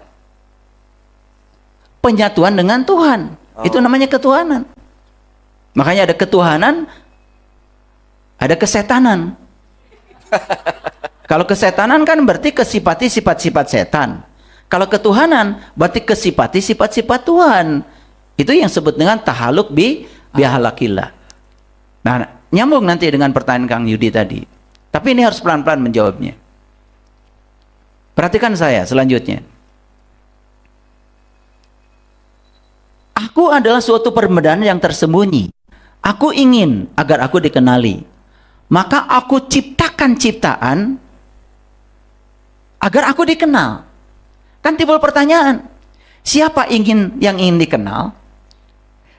penyatuan dengan Tuhan. Itu namanya ketuhanan. Makanya ada ketuhanan, ada kesetanan. Kalau kesetanan kan berarti kesipati sifat-sifat setan. Kalau ketuhanan berarti kesipati sifat-sifat Tuhan. Itu yang sebut dengan tahaluk bihalakillah. Nah, nyambung nanti dengan pertanyaan Kang Yudi tadi. Tapi ini harus pelan-pelan menjawabnya. Perhatikan saya selanjutnya. Aku adalah suatu perbedaan yang tersembunyi. Aku ingin agar aku dikenali. Maka aku ciptakan ciptaan agar aku dikenal. Kan timbul pertanyaan, siapa yang ingin dikenal?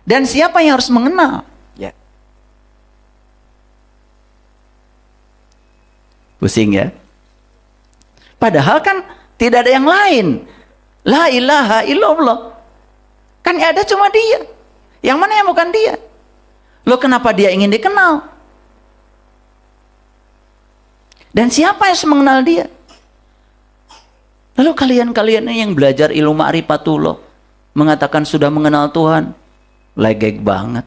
Dan siapa yang harus mengenal? Ya. Pusing ya? Padahal kan tidak ada yang lain. La ilaha illallah. Kan yang ada cuma dia. Yang mana yang bukan dia? Loh, kenapa dia ingin dikenal? Dan siapa yang mengenal dia? Lalu kalian-kalian yang belajar ilmu ma'rifatullah mengatakan sudah mengenal Tuhan, legek banget.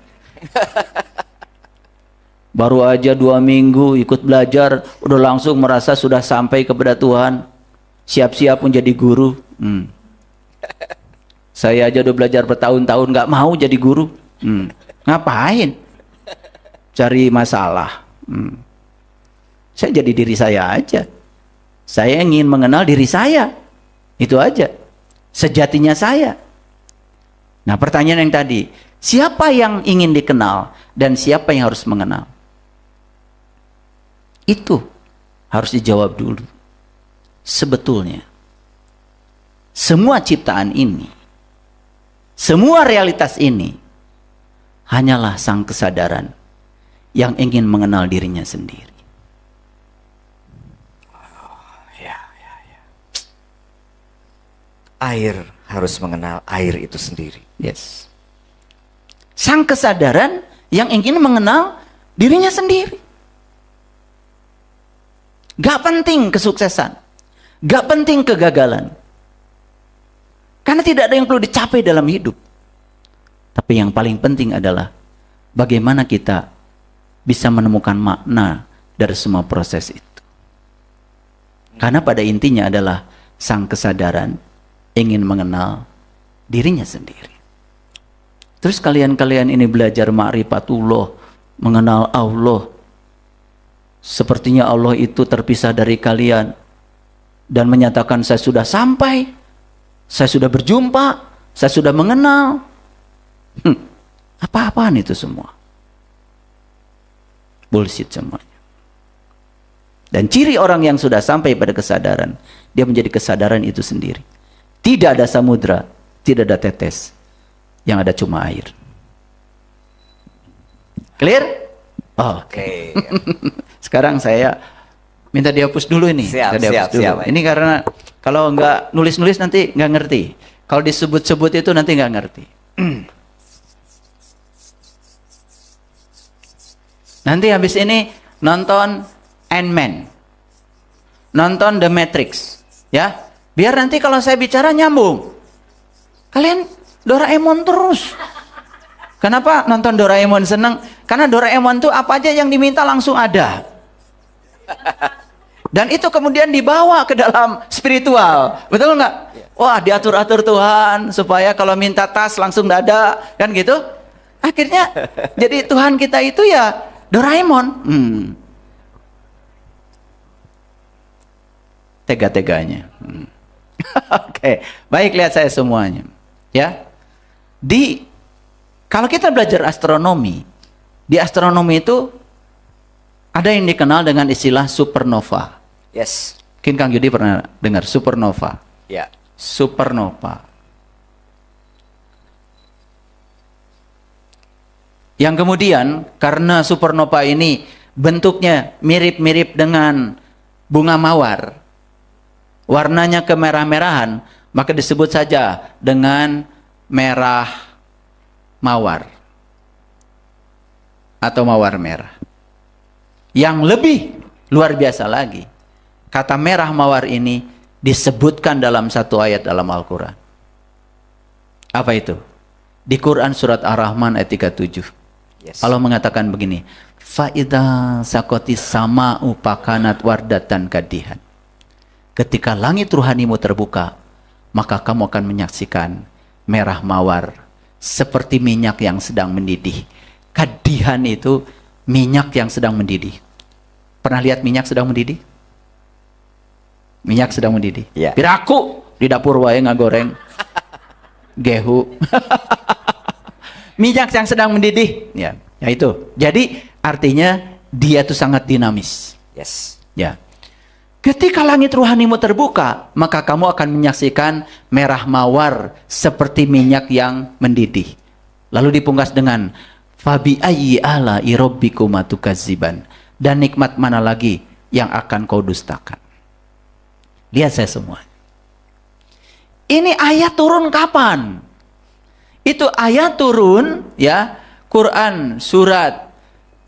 Baru aja 2 minggu ikut belajar, udah langsung merasa sudah sampai kepada Tuhan. Siap-siap menjadi guru. Saya aja udah belajar bertahun-tahun, gak mau jadi guru. Ngapain? Cari masalah. Saya jadi diri saya aja. Saya ingin mengenal diri saya. Itu aja. Sejatinya saya. Nah, pertanyaan yang tadi, siapa yang ingin dikenal dan siapa yang harus mengenal? Itu harus dijawab dulu. Sebetulnya semua ciptaan ini, semua realitas ini hanyalah sang kesadaran yang ingin mengenal dirinya sendiri. Air harus mengenal air itu sendiri. Yes. Sang kesadaran yang ingin mengenal dirinya sendiri. Gak penting kesuksesan, gak penting kegagalan, karena tidak ada yang perlu dicapai dalam hidup. Tapi yang paling penting adalah bagaimana kita bisa menemukan makna dari semua proses itu. Karena pada intinya adalah sang kesadaran ingin mengenal dirinya sendiri. Terus kalian-kalian ini belajar ma'rifatullah, mengenal Allah. Sepertinya Allah itu terpisah dari kalian dan menyatakan saya sudah sampai, saya sudah berjumpa, saya sudah mengenal. Apa-apaan itu semua? Bullshit semuanya. Dan ciri orang yang sudah sampai pada kesadaran, dia menjadi kesadaran itu sendiri. Tidak ada samudra, tidak ada tetes, yang ada cuma air. Clear? Oke. Sekarang saya minta dihapus dulu ini. Siap. Ini karena kalau nggak nulis-nulis nanti nggak ngerti. Kalau disebut-sebut itu nanti nggak ngerti. Nanti habis ini nonton Ant-Man, nonton The Matrix, ya. Biar nanti kalau saya bicara nyambung. Kalian Doraemon terus. Kenapa nonton Doraemon seneng? Karena Doraemon tuh apa aja yang diminta langsung ada. Dan itu kemudian dibawa ke dalam spiritual. Betul nggak? Wah, diatur-atur Tuhan supaya kalau minta tas langsung ada, kan gitu. Akhirnya jadi Tuhan kita itu ya Doraemon. Tega-teganya. Oke, baik, lihat saya semuanya. Ya. Kalau kita belajar astronomi, di astronomi itu ada yang dikenal dengan istilah supernova. Yes. Mungkin Kang Yudi pernah dengar supernova. Ya. Supernova. Yang kemudian karena supernova ini bentuknya mirip-mirip dengan bunga mawar, warnanya kemerah-merahan, maka disebut saja dengan merah mawar atau mawar merah. Yang lebih luar biasa lagi, kata merah mawar ini disebutkan dalam satu ayat dalam Al-Quran. Apa itu? Di Quran surat Ar-Rahman ayat 37. Yes. Allah mengatakan begini, Fa'idha sakotis sama'u pakanat wardatan kadihan. Ketika langit ruhanimu terbuka, maka kamu akan menyaksikan merah mawar seperti minyak yang sedang mendidih. Kadihan itu minyak yang sedang mendidih. Pernah lihat minyak sedang mendidih? Minyak sedang mendidih. Iya. Piraku di dapur wae ngagoreng gehu. Minyak yang sedang mendidih. Ya, ya itu. Jadi artinya dia itu sangat dinamis. Yes. Ya. Ketika langit rohanimu terbuka, maka kamu akan menyaksikan merah mawar seperti minyak yang mendidih. Lalu dipungkas dengan fabi ayyi ala'i rabbikuma tukadziban. Dan nikmat mana lagi yang akan kau dustakan? Lihat saya semua. Ini ayat turun kapan? Itu ayat turun ya, Quran surat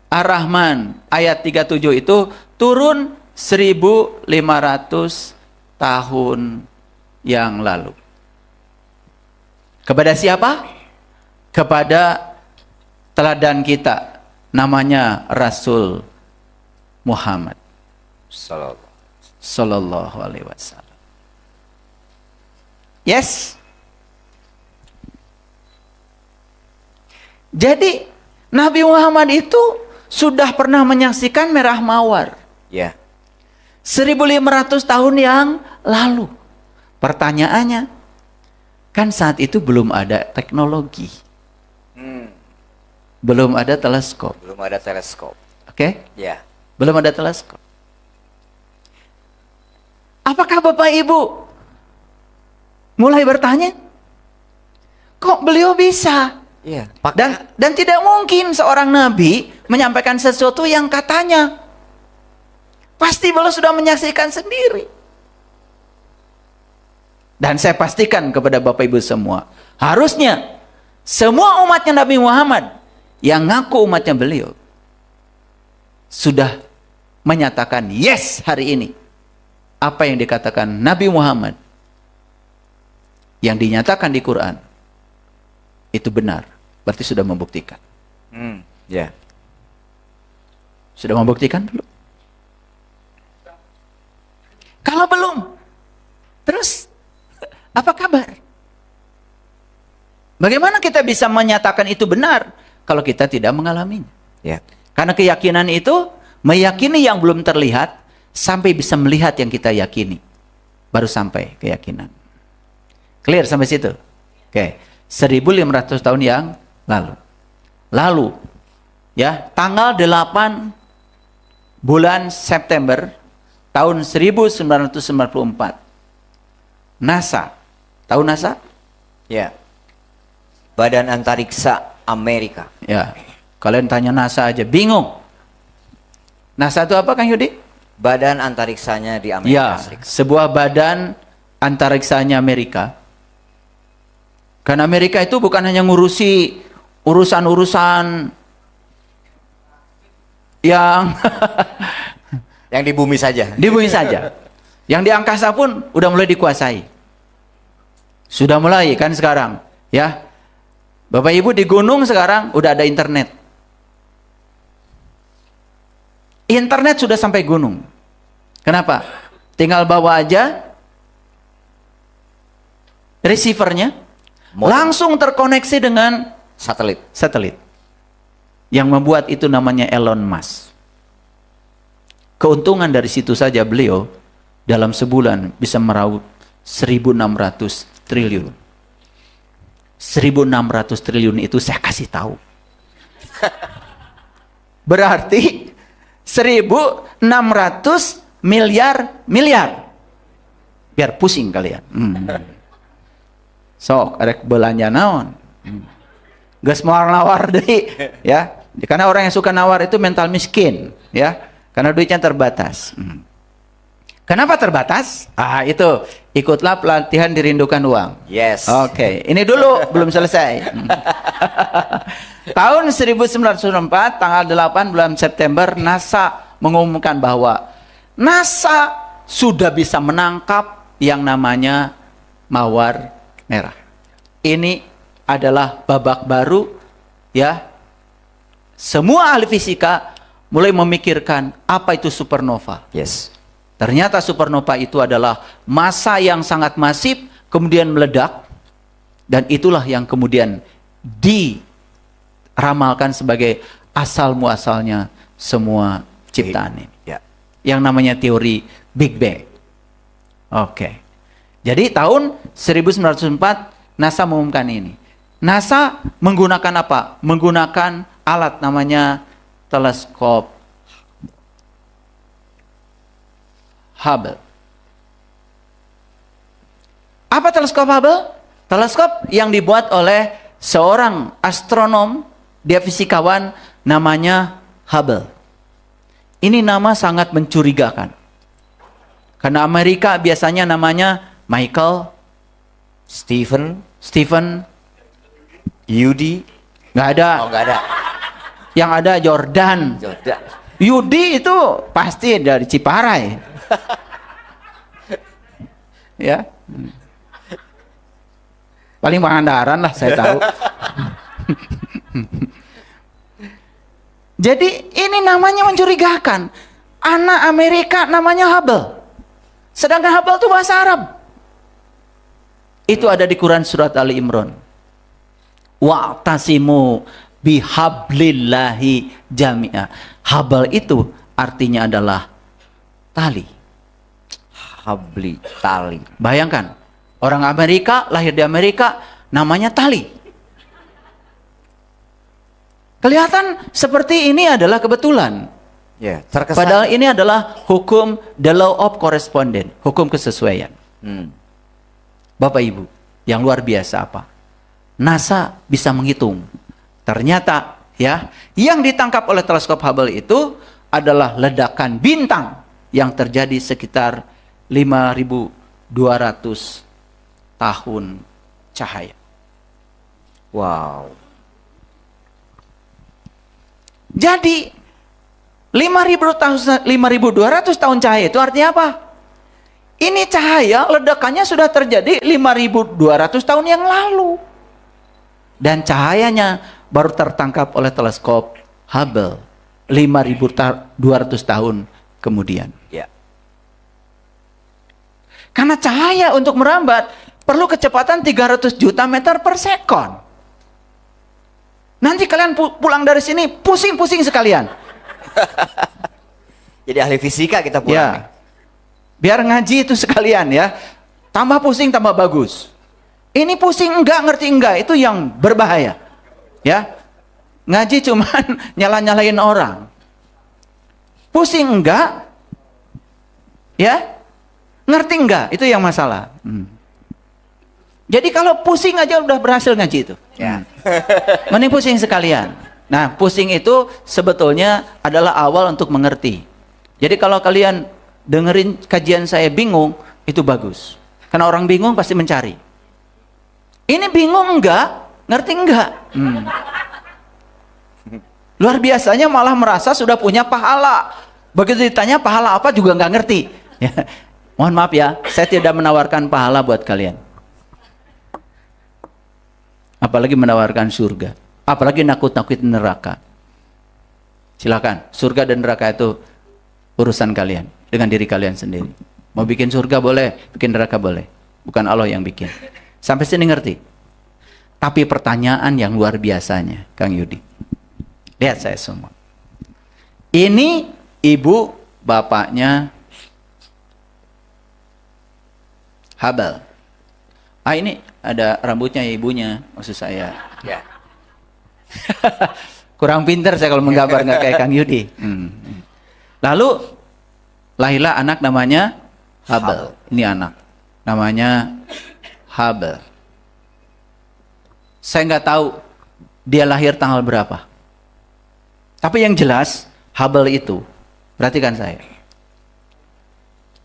Ar-Rahman ayat 37 itu turun 1500 tahun yang lalu. Kepada siapa? Kepada teladan kita, namanya Rasul Muhammad Sallallahu Alaihi Wasallam. Yes. Jadi Nabi Muhammad itu sudah pernah menyaksikan merah mawar. Ya. 1500 tahun yang lalu. Pertanyaannya, kan saat itu belum ada teknologi. Belum ada teleskop. Belum ada teleskop. Oke? Ya. Belum ada teleskop. Apakah Bapak Ibu mulai bertanya, kok beliau bisa? Iya. Dan tidak mungkin seorang nabi menyampaikan sesuatu yang katanya pasti beliau sudah menyaksikan sendiri. Dan saya pastikan kepada Bapak Ibu semua, harusnya semua umatnya Nabi Muhammad yang ngaku umatnya beliau sudah menyatakan yes hari ini. Apa yang dikatakan Nabi Muhammad yang dinyatakan di Quran itu benar. Berarti sudah membuktikan. Ya. Sudah membuktikan belum? Kalau belum, terus apa kabar? Bagaimana kita bisa menyatakan itu benar kalau kita tidak mengalaminya? Ya. Karena keyakinan itu meyakini yang belum terlihat sampai bisa melihat yang kita yakini. Baru sampai keyakinan. Clear sampai situ? Oke. 1500 tahun yang lalu. Ya, tanggal 8 bulan September tahun 1994. NASA. Tahu NASA? Ya. Badan Antariksa Amerika. Ya. Kalian tanya NASA aja bingung. NASA itu apa Kang Yudi? Badan antariksanya di Amerika Ya, Serikat. sebuah badan antariksanya Amerika. Karena Amerika itu bukan hanya ngurusi urusan-urusan yang Yang di bumi saja. di bumi saja. Yang di angkasa pun udah mulai dikuasai. Sudah mulai kan sekarang, ya. Bapak Ibu di gunung sekarang udah ada internet. Internet sudah sampai gunung. Kenapa? Tinggal bawa aja receivernya, langsung terkoneksi dengan satelit. Yang membuat itu namanya Elon Musk. Keuntungan dari situ saja beliau dalam sebulan bisa meraup 1.600 triliun. 1.600 triliun itu saya kasih tahu. Berarti 1.600 miliar. Biar pusing kalian. Sok arek belanja naon. Geus moal nawar deui ya. Karena orang yang suka nawar itu mental miskin ya. Karena duitnya terbatas. Kenapa terbatas? Itu ikutlah pelatihan dirindukan uang. Yes. Oke, ini dulu belum selesai. Tahun 1994 tanggal 8 bulan September NASA mengumumkan bahwa NASA sudah bisa menangkap yang namanya mawar merah. Ini adalah babak baru ya. Semua ahli fisika mulai memikirkan apa itu supernova. Yes. Ternyata supernova itu adalah massa yang sangat masif kemudian meledak dan itulah yang kemudian diramalkan sebagai asal muasalnya semua ciptaan ini. Ya. yang namanya teori Big Bang. Oke. Jadi tahun 1904 NASA mengumumkan ini. NASA menggunakan apa? Menggunakan alat namanya teleskop Hubble. Apa teleskop Hubble? Teleskop yang dibuat oleh seorang astronom, dia fisikawan, namanya Hubble. Ini nama sangat mencurigakan. Karena Amerika biasanya namanya Michael, Stephen, Yudi. nggak ada. Oh, nggak ada. Yang ada Jordan. Yudi itu pasti dari Ciparai. Ya. Paling Pangandaran lah saya tahu. Jadi ini namanya mencurigakan. Anak Amerika namanya Hubble. Sedangkan Hubble itu bahasa Arab. Itu ada di Quran surat Ali Imran. Wa'tasimu bihablillahi jami'a. Hubble itu artinya adalah tali. Habli, tali. Bayangkan, orang Amerika, lahir di Amerika, namanya tali. Kelihatan seperti ini adalah kebetulan. Ya, terkesan. Padahal ini adalah hukum the law of correspondence, hukum kesesuaian. Bapak Ibu, yang luar biasa apa? NASA bisa menghitung. Ternyata ya, yang ditangkap oleh teleskop Hubble itu adalah ledakan bintang yang terjadi sekitar 5.200 tahun cahaya. Wow. Jadi 5.200 tahun cahaya itu artinya apa? Ini cahaya ledakannya sudah terjadi 5.200 tahun yang lalu. Dan cahayanya baru tertangkap oleh teleskop Hubble 5.200 tahun kemudian. Ya. Karena cahaya untuk merambat perlu kecepatan 300 juta meter per sekon. Nanti kalian pulang dari sini pusing-pusing sekalian. Jadi ahli fisika kita pulang. Ya. Biar ngaji itu sekalian ya. Tambah pusing tambah bagus. Ini pusing enggak, ngerti enggak, itu yang berbahaya. Ya. Ngaji cuman nyala-nyalain orang. Pusing enggak? Ya. Ngerti enggak? Itu yang masalah. Jadi kalau pusing aja udah berhasil ngaji itu. Ya. Mending pusing sekalian. Nah, pusing itu sebetulnya adalah awal untuk mengerti. Jadi kalau kalian dengerin kajian saya bingung, itu bagus. Karena orang bingung pasti mencari. Ini bingung enggak? Ngerti enggak? Luar biasanya malah merasa sudah punya pahala. Begitu ditanya pahala apa juga nggak ngerti. Ya. Mohon maaf ya, saya tidak menawarkan pahala buat kalian. Apalagi menawarkan surga. Apalagi nakut-nakutin neraka. Silakan, surga dan neraka itu urusan kalian. Dengan diri kalian sendiri. Mau bikin surga boleh, bikin neraka boleh. Bukan Allah yang bikin. Sampai sini ngerti? Tapi pertanyaan yang luar biasanya, Kang Yudi. Lihat saya semua. Ini ibu bapaknya Hubble. Ini ada rambutnya ibunya, maksud saya. Ya. Kurang pinter saya kalau menggambar nggak kayak Kang Yudi. Lalu lahirlah anak namanya Hubble. Ini anak namanya Hubble. Saya nggak tahu dia lahir tanggal berapa. Tapi yang jelas Hubble itu, perhatikan saya.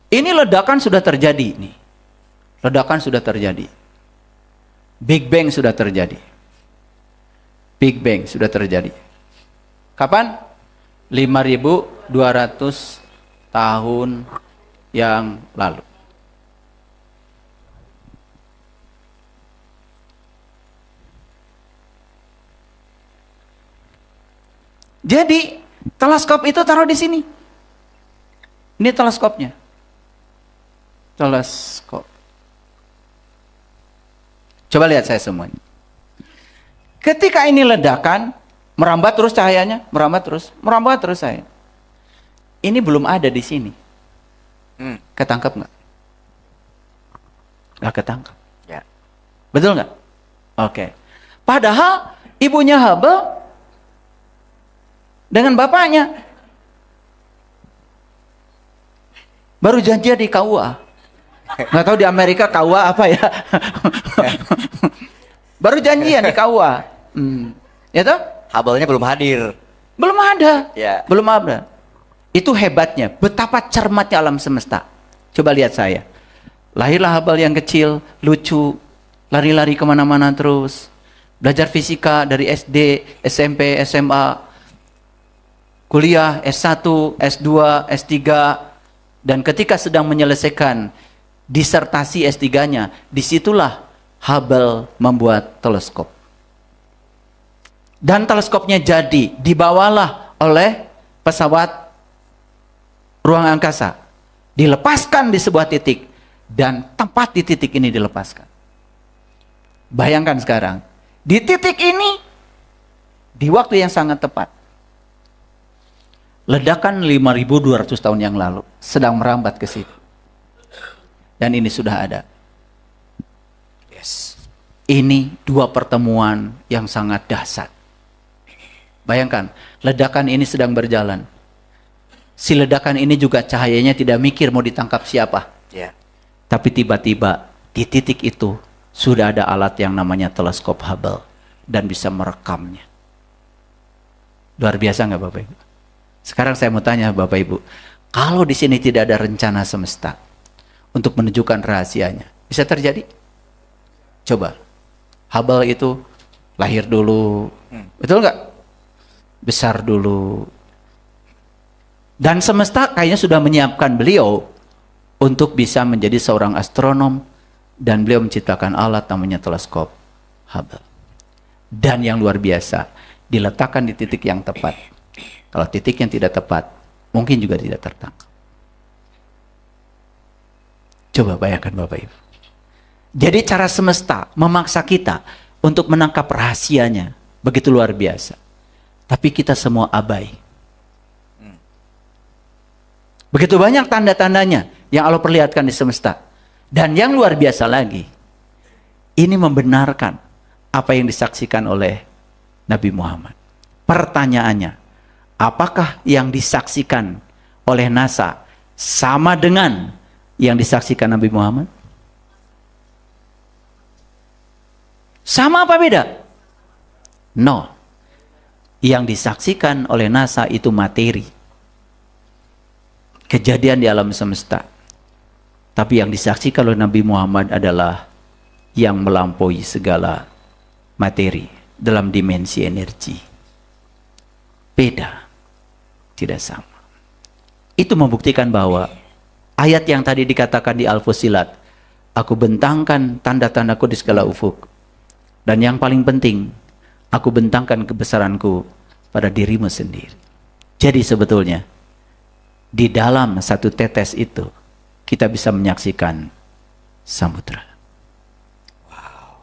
Ini ledakan sudah terjadi nih. Ledakan sudah terjadi. Big Bang sudah terjadi. Big Bang sudah terjadi. Kapan? 5.200 tahun yang lalu. Jadi, teleskop itu taruh di sini. Ini teleskopnya. Teleskop. Coba lihat saya semuanya. Ketika ini ledakan, merambat terus cahayanya, merambat terus saya. ini belum ada di sini. Ketangkap nggak? Nggak ketangkap. Ya. Betul nggak? Oke. Padahal ibunya Hubble dengan bapaknya baru janjian di KUA. Nggak tahu di Amerika KUA apa ya. Baru janjian di KUA. Ya toh? Hubble-nya belum hadir. Belum ada. Ya. Belum ada. Itu hebatnya. Betapa cermatnya alam semesta. Coba lihat saya. Lahirlah Hubble yang kecil, lucu, lari-lari kemana-mana terus. Belajar fisika dari SD, SMP, SMA, kuliah, S1, S2, S3. Dan ketika sedang menyelesaikan disertasi S3-nya, disitulah Hubble membuat teleskop. Dan teleskopnya jadi, dibawalah oleh pesawat ruang angkasa. Dilepaskan di sebuah titik. Dan tempat di titik ini dilepaskan. Bayangkan sekarang, di titik ini, di waktu yang sangat tepat, ledakan 5.200 tahun yang lalu sedang merambat ke situ. Dan ini sudah ada. Yes. Ini dua pertemuan yang sangat dahsyat. Bayangkan, ledakan ini sedang berjalan. Si ledakan ini juga cahayanya tidak mikir mau ditangkap siapa. Ya. Tapi tiba-tiba di titik itu sudah ada alat yang namanya teleskop Hubble dan bisa merekamnya. Luar biasa nggak Bapak Ibu? Sekarang saya mau tanya Bapak Ibu, kalau di sini tidak ada rencana semesta untuk menunjukkan rahasianya, bisa terjadi? Coba, Hubble itu lahir dulu, betul nggak? Besar dulu. Dan semesta kayaknya sudah menyiapkan beliau untuk bisa menjadi seorang astronom, dan beliau menciptakan alat namanya teleskop Hubble. Dan yang luar biasa, diletakkan di titik yang tepat. Kalau titik yang tidak tepat, mungkin juga tidak tertangkap. Coba bayangkan Bapak Ibu. Jadi cara semesta memaksa kita untuk menangkap rahasianya begitu luar biasa. Tapi kita semua abai. Begitu banyak tanda-tandanya yang Allah perlihatkan di semesta. Dan yang luar biasa lagi, ini membenarkan apa yang disaksikan oleh Nabi Muhammad. Pertanyaannya, apakah yang disaksikan oleh NASA sama dengan yang disaksikan Nabi Muhammad? Sama apa beda? No. Yang disaksikan oleh NASA itu materi. Kejadian di alam semesta. Tapi yang disaksikan oleh Nabi Muhammad adalah yang melampaui segala materi dalam dimensi energi. Beda. Tidak sama. Itu membuktikan bahwa ayat yang tadi dikatakan di Al-Fussilat, aku bentangkan tanda-tandaku di segala ufuk. Dan yang paling penting, aku bentangkan kebesaranku pada dirimu sendiri. Jadi sebetulnya, di dalam satu tetes itu, kita bisa menyaksikan samudra. Wow.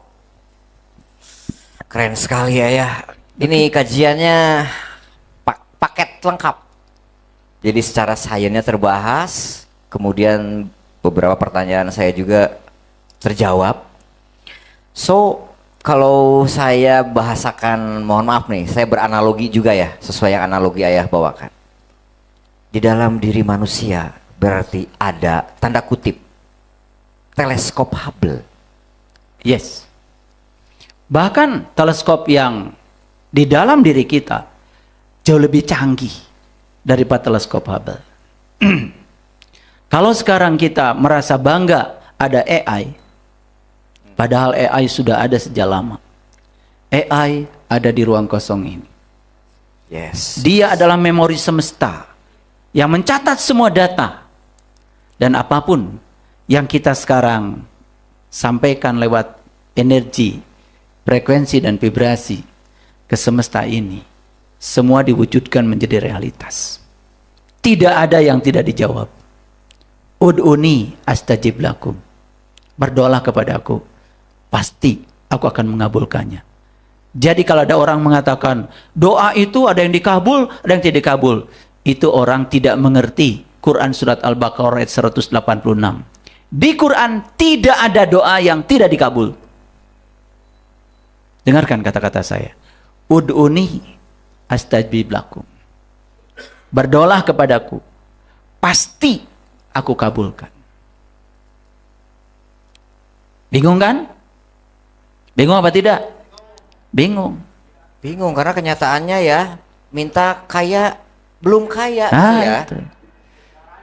Keren sekali ya. Ini kajiannya paket lengkap. Jadi secara sainsnya terbahas, kemudian beberapa pertanyaan saya juga terjawab. So, kalau saya bahasakan, mohon maaf nih, saya beranalogi juga ya, sesuai yang analogi ayah bawakan. Di dalam diri manusia berarti ada tanda kutip teleskop Hubble. Yes. Bahkan teleskop yang di dalam diri kita jauh lebih canggih daripada teleskop Hubble. Kalau sekarang kita merasa bangga ada AI, padahal AI sudah ada sejak lama. AI ada di ruang kosong ini. Yes. Dia adalah memori semesta yang mencatat semua data. Dan apapun yang kita sekarang sampaikan lewat energi, frekuensi dan vibrasi ke semesta ini, semua diwujudkan menjadi realitas. Tidak ada yang tidak dijawab. Ud'uni astajib lakum. Berdoalah kepadaku, pasti aku akan mengabulkannya. Jadi kalau ada orang mengatakan doa itu ada yang dikabul, ada yang tidak dikabul, itu orang tidak mengerti Quran surat Al-Baqarah ayat 186. Di Quran tidak ada doa yang tidak dikabul. Dengarkan kata-kata saya. Ud'uni astajib lakum. Berdoalah kepadaku, pasti aku kabulkan. Bingung kan? Bingung apa tidak? Bingung. Bingung karena kenyataannya ya minta kaya belum kaya ya. Itu.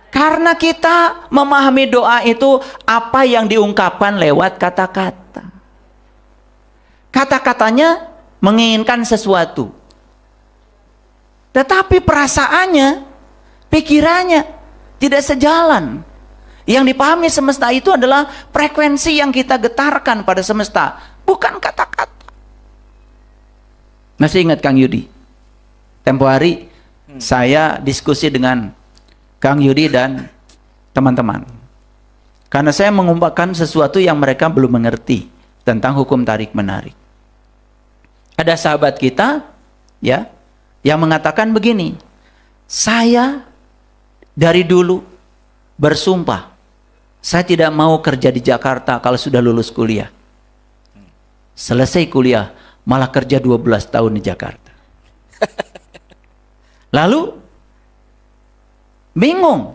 Karena kita memahami doa itu apa yang diungkapkan lewat kata-kata. Kata-katanya menginginkan sesuatu. Tetapi perasaannya, pikirannya tidak sejalan. Yang dipahami semesta itu adalah frekuensi yang kita getarkan pada semesta, bukan kata-kata. Masih ingat Kang Yudi? Tempo hari saya diskusi dengan Kang Yudi dan teman-teman. Karena saya mengumpulkan sesuatu yang mereka belum mengerti tentang hukum tarik menarik. Ada sahabat kita ya yang mengatakan begini, saya dari dulu bersumpah saya tidak mau kerja di Jakarta kalau sudah lulus kuliah. Selesai kuliah malah kerja 12 tahun di Jakarta. Lalu bingung,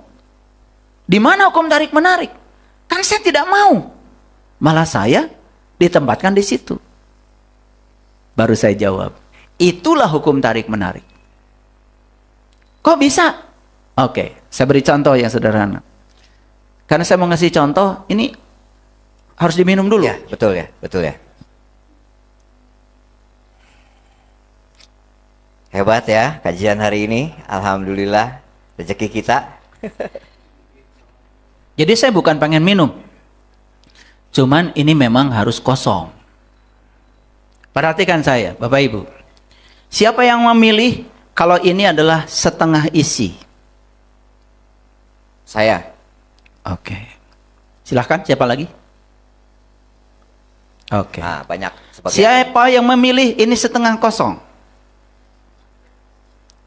di mana hukum tarik menarik? Kan saya tidak mau, malah saya ditempatkan di situ. Baru saya jawab, itulah hukum tarik menarik. Kok bisa? Oke, saya beri contoh yang sederhana. Karena saya mau ngasih contoh, ini harus diminum dulu. Ya, betul ya, betul ya. Hebat ya kajian hari ini, alhamdulillah rezeki kita. Jadi saya bukan pengen minum, cuman ini memang harus kosong. Perhatikan saya, Bapak Ibu. Siapa yang memilih kalau ini adalah setengah isi? Saya. Oke. Silahkan, siapa lagi? Oke. Nah, banyak. Siapa yang memilih ini setengah kosong?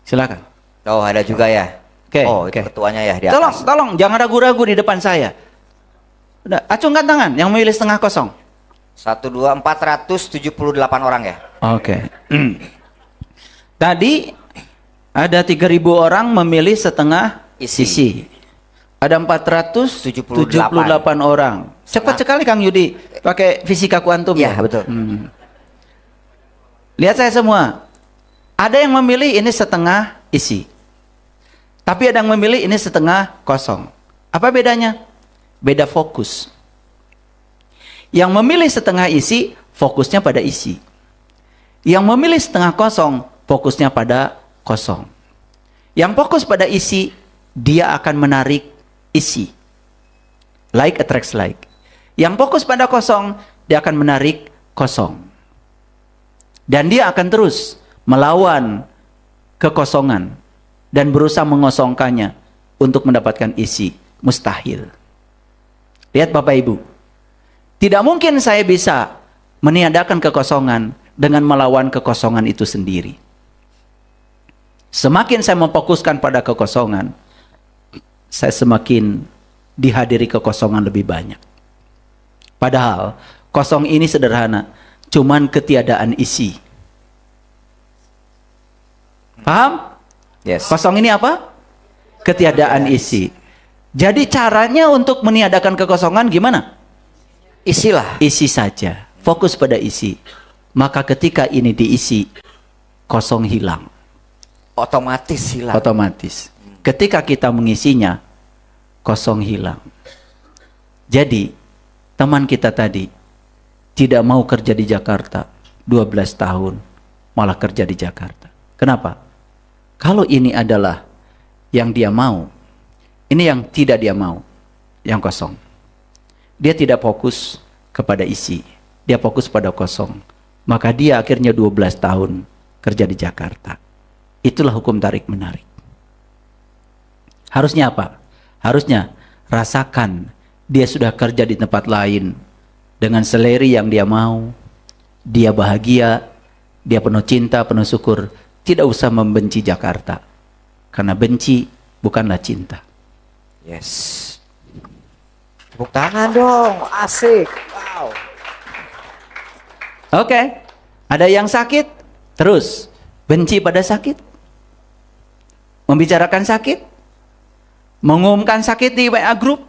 Silakan. Oh, ada juga ya. Oke. Oh, itu ketuanya ya di atas. Tolong, jangan ragu-ragu di depan saya. Udah, acungkan tangan yang memilih setengah kosong. 1, 2, 478 orang ya. Oke. Tadi ada 3.000 orang memilih setengah isi. Ada 478 orang. Cepat sekali Kang Yudi pakai fisika kuantum. Iya, betul. Lihat saya semua. Ada yang memilih ini setengah isi. Tapi ada yang memilih ini setengah kosong. Apa bedanya? Beda fokus. Yang memilih setengah isi, fokusnya pada isi. Yang memilih setengah kosong, fokusnya pada kosong. Yang fokus pada isi, dia akan menarik isi. Like attracts like. Yang fokus pada kosong, dia akan menarik kosong. Dan dia akan terus melawan kekosongan dan berusaha mengosongkannya untuk mendapatkan isi. Mustahil. Lihat Bapak Ibu. Tidak mungkin saya bisa meniadakan kekosongan dengan melawan kekosongan itu sendiri. Semakin saya memfokuskan pada kekosongan, saya semakin dihadiri kekosongan lebih banyak. Padahal kosong ini sederhana, cuman ketiadaan isi. Paham? Yes. Kosong ini apa? Ketiadaan isi. Jadi caranya untuk meniadakan kekosongan gimana? Isilah. Isi saja. Fokus pada isi. Maka ketika ini diisi, kosong hilang. Otomatis hilang. Otomatis. Ketika kita mengisinya, kosong hilang. Jadi, teman kita tadi tidak mau kerja di Jakarta 12 tahun, malah kerja di Jakarta. Kenapa? Kalau ini adalah yang dia mau, ini yang tidak dia mau, yang kosong. Dia tidak fokus kepada isi, dia fokus pada kosong. Maka dia akhirnya 12 tahun kerja di Jakarta. Itulah hukum tarik menarik. Harusnya apa? Harusnya rasakan dia sudah kerja di tempat lain dengan seleri yang dia mau. Dia bahagia, dia penuh cinta, penuh syukur. Tidak usah membenci Jakarta. Karena benci bukanlah cinta. Yes. Tepuk tangan dong, asik. Wow. Oke, ada yang sakit, terus benci pada sakit, membicarakan sakit, mengumumkan sakit di WA group,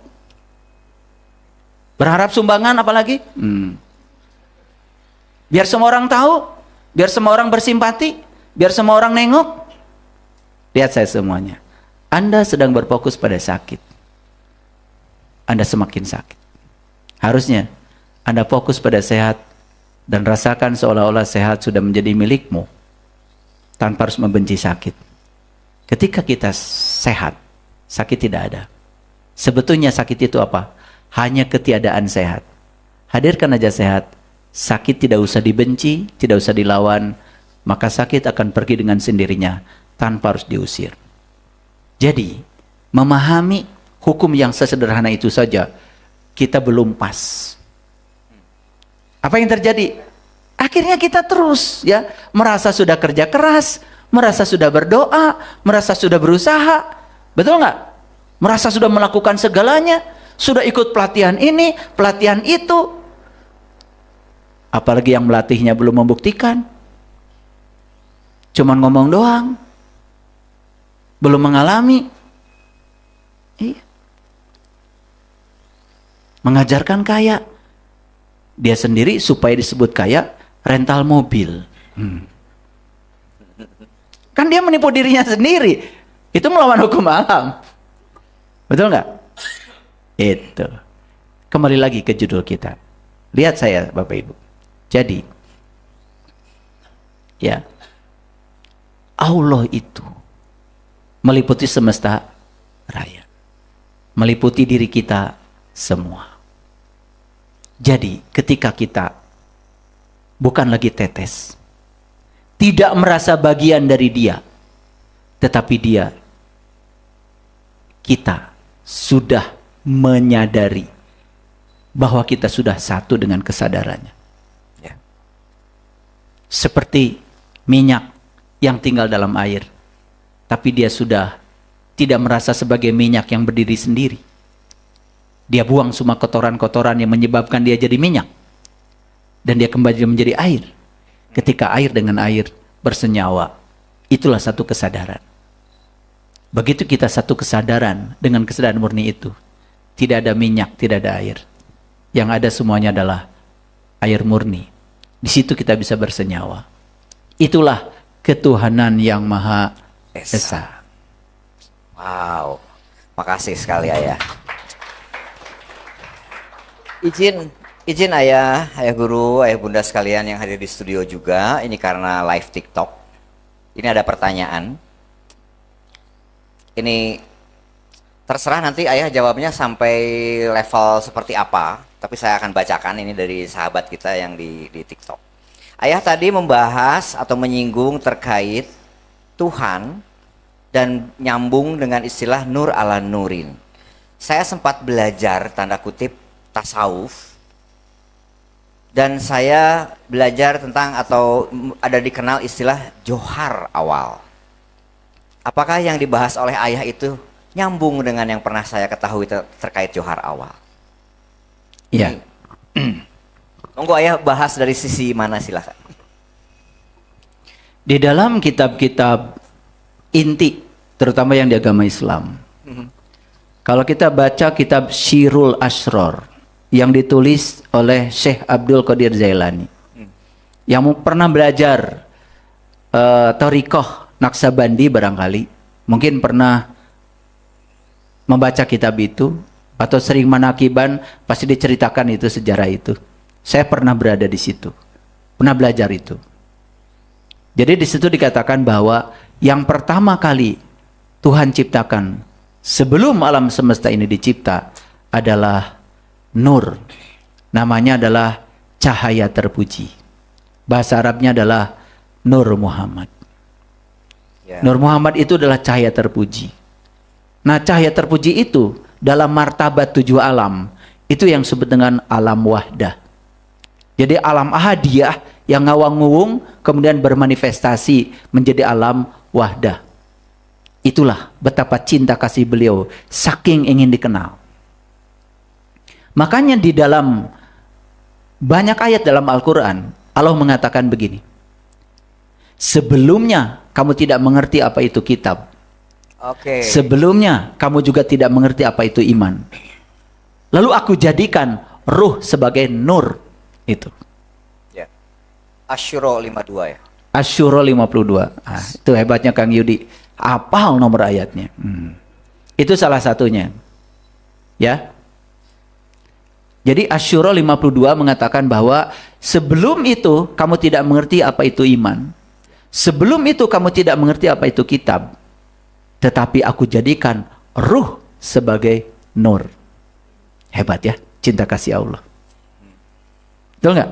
berharap sumbangan apalagi, biar semua orang tahu, biar semua orang bersimpati, biar semua orang nengok. Lihat saya semuanya, Anda sedang berfokus pada sakit, Anda semakin sakit. Harusnya Anda fokus pada sehat dan rasakan seolah-olah sehat sudah menjadi milikmu tanpa harus membenci sakit. Ketika kita sehat, sakit tidak ada. Sebetulnya sakit itu apa? Hanya ketiadaan sehat. Hadirkan aja sehat, sakit tidak usah dibenci, tidak usah dilawan, maka sakit akan pergi dengan sendirinya tanpa harus diusir. Jadi, memahami hukum yang sesederhana itu saja, kita belum pas. Apa yang terjadi? Akhirnya kita terus ya merasa sudah kerja keras, merasa sudah berdoa, merasa sudah berusaha, betul nggak? Merasa sudah melakukan segalanya, sudah ikut pelatihan ini, pelatihan itu. Apalagi yang melatihnya belum membuktikan, cuman ngomong doang, belum mengalami. Iya. Mengajarkan kaya, dia sendiri supaya disebut kaya rental mobil. Kan dia menipu dirinya sendiri. Itu melawan hukum alam. Betul nggak? Itu. Kembali lagi ke judul kita. Lihat saya Bapak Ibu. Jadi, ya, Allah itu meliputi semesta raya, meliputi diri kita semua. Jadi ketika kita bukan lagi tetes, tidak merasa bagian dari dia, tetapi dia, kita sudah menyadari bahwa kita sudah satu dengan kesadarannya. Ya. Seperti minyak yang tinggal dalam air, tapi dia sudah tidak merasa sebagai minyak yang berdiri sendiri. Dia buang semua kotoran-kotoran yang menyebabkan dia jadi minyak. Dan dia kembali menjadi air. Ketika air dengan air bersenyawa, itulah satu kesadaran. Begitu kita satu kesadaran dengan kesadaran murni itu, tidak ada minyak, tidak ada air. Yang ada semuanya adalah air murni. Di situ kita bisa bersenyawa. Itulah ketuhanan yang Maha Esa. Wow, makasih sekali Ayah. Izin ayah guru, ayah bunda sekalian yang hadir di studio juga. Ini karena live TikTok. Ini ada pertanyaan. Ini terserah nanti ayah jawabnya sampai level seperti apa. Tapi saya akan bacakan ini dari sahabat kita yang di TikTok. Ayah tadi membahas atau menyinggung terkait Tuhan dan nyambung dengan istilah nur ala nurin. Saya sempat belajar tanda kutip tasawuf, dan saya belajar tentang atau ada dikenal istilah johar awal. Apakah yang dibahas oleh ayah itu nyambung dengan yang pernah saya ketahui terkait johar awal? Iya. Monggo ayah bahas dari sisi mana, silakan. Di dalam kitab-kitab inti, terutama yang di agama Islam, kalau kita baca kitab Syirul Asror yang ditulis oleh Syekh Abdul Qadir Jailani, yang pernah belajar Thariqah Naqsabandi barangkali, mungkin pernah membaca kitab itu, atau sering manakiban, pasti diceritakan itu sejarah itu. Saya pernah berada di situ, pernah belajar itu. Jadi di situ dikatakan bahwa yang pertama kali Tuhan ciptakan sebelum alam semesta ini dicipta adalah nur. Namanya adalah cahaya terpuji. Bahasa Arabnya adalah Nur Muhammad. Nur Muhammad itu adalah cahaya terpuji. Nah, cahaya terpuji itu dalam martabat 7 alam, itu yang disebut dengan alam wahdah. Jadi alam ahadiyah yang ngawang-nguwung kemudian bermanifestasi menjadi alam wahdah. Itulah betapa cinta kasih beliau, saking ingin dikenal. Makanya di dalam banyak ayat dalam Al-Quran, Allah mengatakan begini. Sebelumnya kamu tidak mengerti apa itu kitab. Sebelumnya kamu juga tidak mengerti apa itu iman. Lalu aku jadikan ruh sebagai nur. Itu. Ya. Asyura 52 ya. Asyura 52. Ah, itu hebatnya Kang Yudi. Apal nomor ayatnya. Itu salah satunya. Ya. Jadi Asyura 52 mengatakan bahwa sebelum itu kamu tidak mengerti apa itu iman. Sebelum itu kamu tidak mengerti apa itu kitab. Tetapi aku jadikan ruh sebagai nur. Hebat ya, cinta kasih Allah. Betul nggak?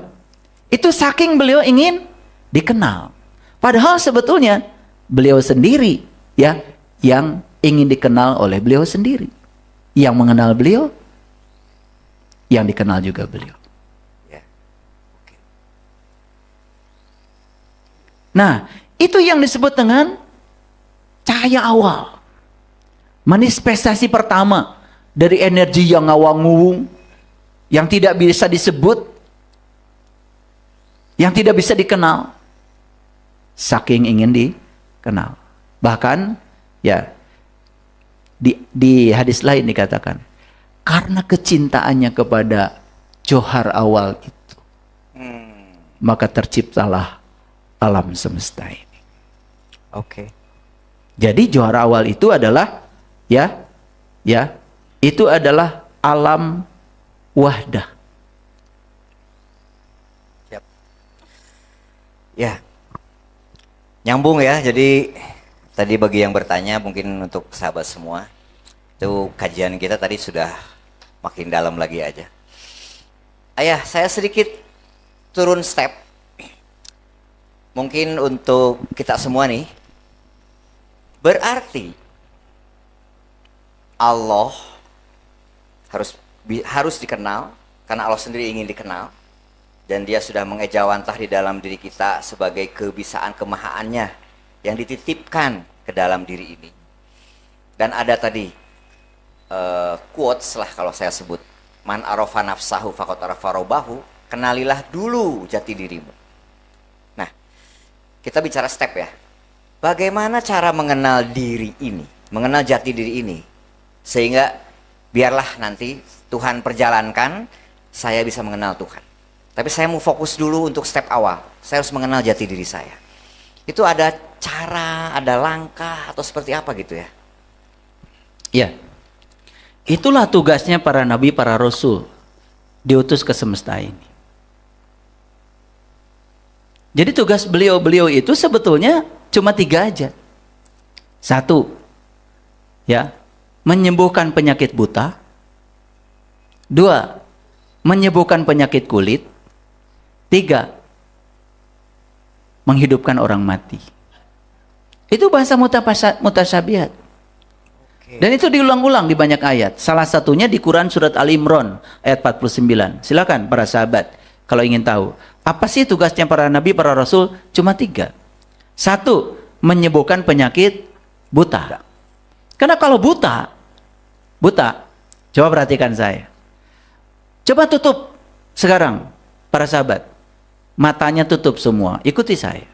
Itu saking beliau ingin dikenal. Padahal sebetulnya beliau sendiri ya yang ingin dikenal oleh beliau sendiri. Yang mengenal beliau, yang dikenal juga beliau. Nah, itu yang disebut dengan cahaya awal. Manifestasi pertama dari energi yang ngawang-ngawung, yang tidak bisa disebut, yang tidak bisa dikenal, saking ingin dikenal. Bahkan ya di hadis lain dikatakan, karena kecintaannya kepada johar awal itu, maka terciptalah alam semesta ini. Jadi johar awal itu adalah itu adalah alam wahdah. Ya. Nyambung ya. Jadi tadi bagi yang bertanya, mungkin untuk sahabat semua, itu kajian kita tadi sudah makin dalam lagi aja. Ayah, saya sedikit turun step. Mungkin untuk kita semua nih, berarti Allah harus dikenal karena Allah sendiri ingin dikenal, dan Dia sudah mengejawantah di dalam diri kita sebagai kebisaan kemahaannya yang dititipkan ke dalam diri ini. Dan ada tadi quotes lah kalau saya sebut, man arafa nafsahu faqad arafa rabbahu, kenalilah dulu jati dirimu. Nah, kita bicara step ya. Bagaimana cara mengenal diri ini, mengenal jati diri ini, sehingga biarlah nanti Tuhan perjalankan, saya bisa mengenal Tuhan. Tapi saya mau fokus dulu untuk step awal. Saya harus mengenal jati diri saya. Itu ada cara, ada langkah, atau seperti apa gitu ya? Ya, itulah tugasnya para nabi, para rasul, diutus ke semesta ini. Jadi tugas beliau-beliau itu sebetulnya cuma 3 aja. 1, ya, menyembuhkan penyakit buta. 2, menyembuhkan penyakit kulit. 3, menghidupkan orang mati. Itu bahasa mutasyabihat. Dan itu diulang-ulang di banyak ayat. Salah satunya di Quran surat Al-Imran ayat 49. Silakan para sahabat kalau ingin tahu. Apa sih tugasnya para nabi, para rasul? Cuma 3. 1, menyembuhkan penyakit buta. Karena kalau buta, coba perhatikan saya. Coba tutup sekarang para sahabat. Matanya tutup semua. Ikuti saya.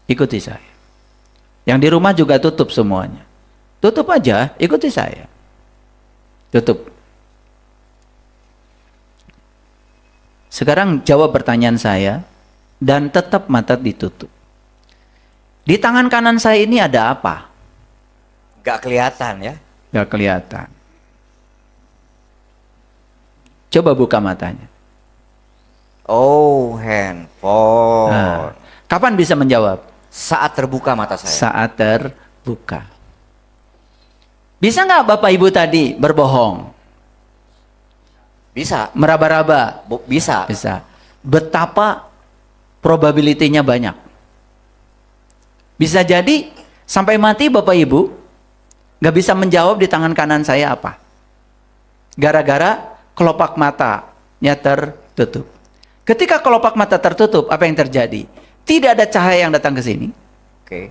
Ikuti saya. Yang di rumah juga tutup semuanya. Tutup aja, ikuti saya. Tutup. Sekarang jawab pertanyaan saya dan tetap mata ditutup. Di tangan kanan saya ini ada apa? Gak kelihatan ya? Gak kelihatan. Coba buka matanya. Oh, handphone. Nah, kapan bisa menjawab? Saat terbuka mata saya. Saat terbuka. Bisa nggak Bapak Ibu tadi berbohong? Bisa. Meraba-raba? Bisa. Bisa. Betapa probability-nya banyak. Bisa jadi sampai mati Bapak Ibu nggak bisa menjawab di tangan kanan saya apa. Gara-gara kelopak matanya tertutup. Ketika kelopak mata tertutup, apa yang terjadi? Tidak ada cahaya yang datang ke sini. Oke.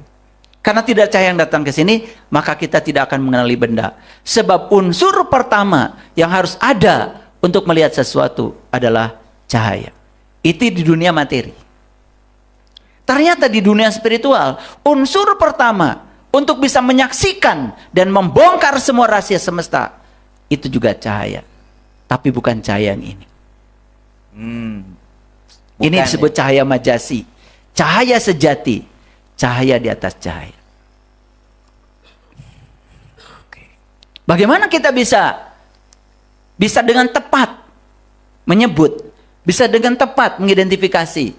Karena tidak cahaya yang datang ke sini, maka kita tidak akan mengenali benda. Sebab unsur pertama yang harus ada untuk melihat sesuatu adalah cahaya. Itu di dunia materi. Ternyata di dunia spiritual, unsur pertama untuk bisa menyaksikan dan membongkar semua rahasia semesta, itu juga cahaya. Tapi bukan cahaya yang ini. Ini disebut cahaya majasi. Cahaya sejati. Cahaya di atas cahaya. Bagaimana kita bisa dengan tepat menyebut, bisa dengan tepat mengidentifikasi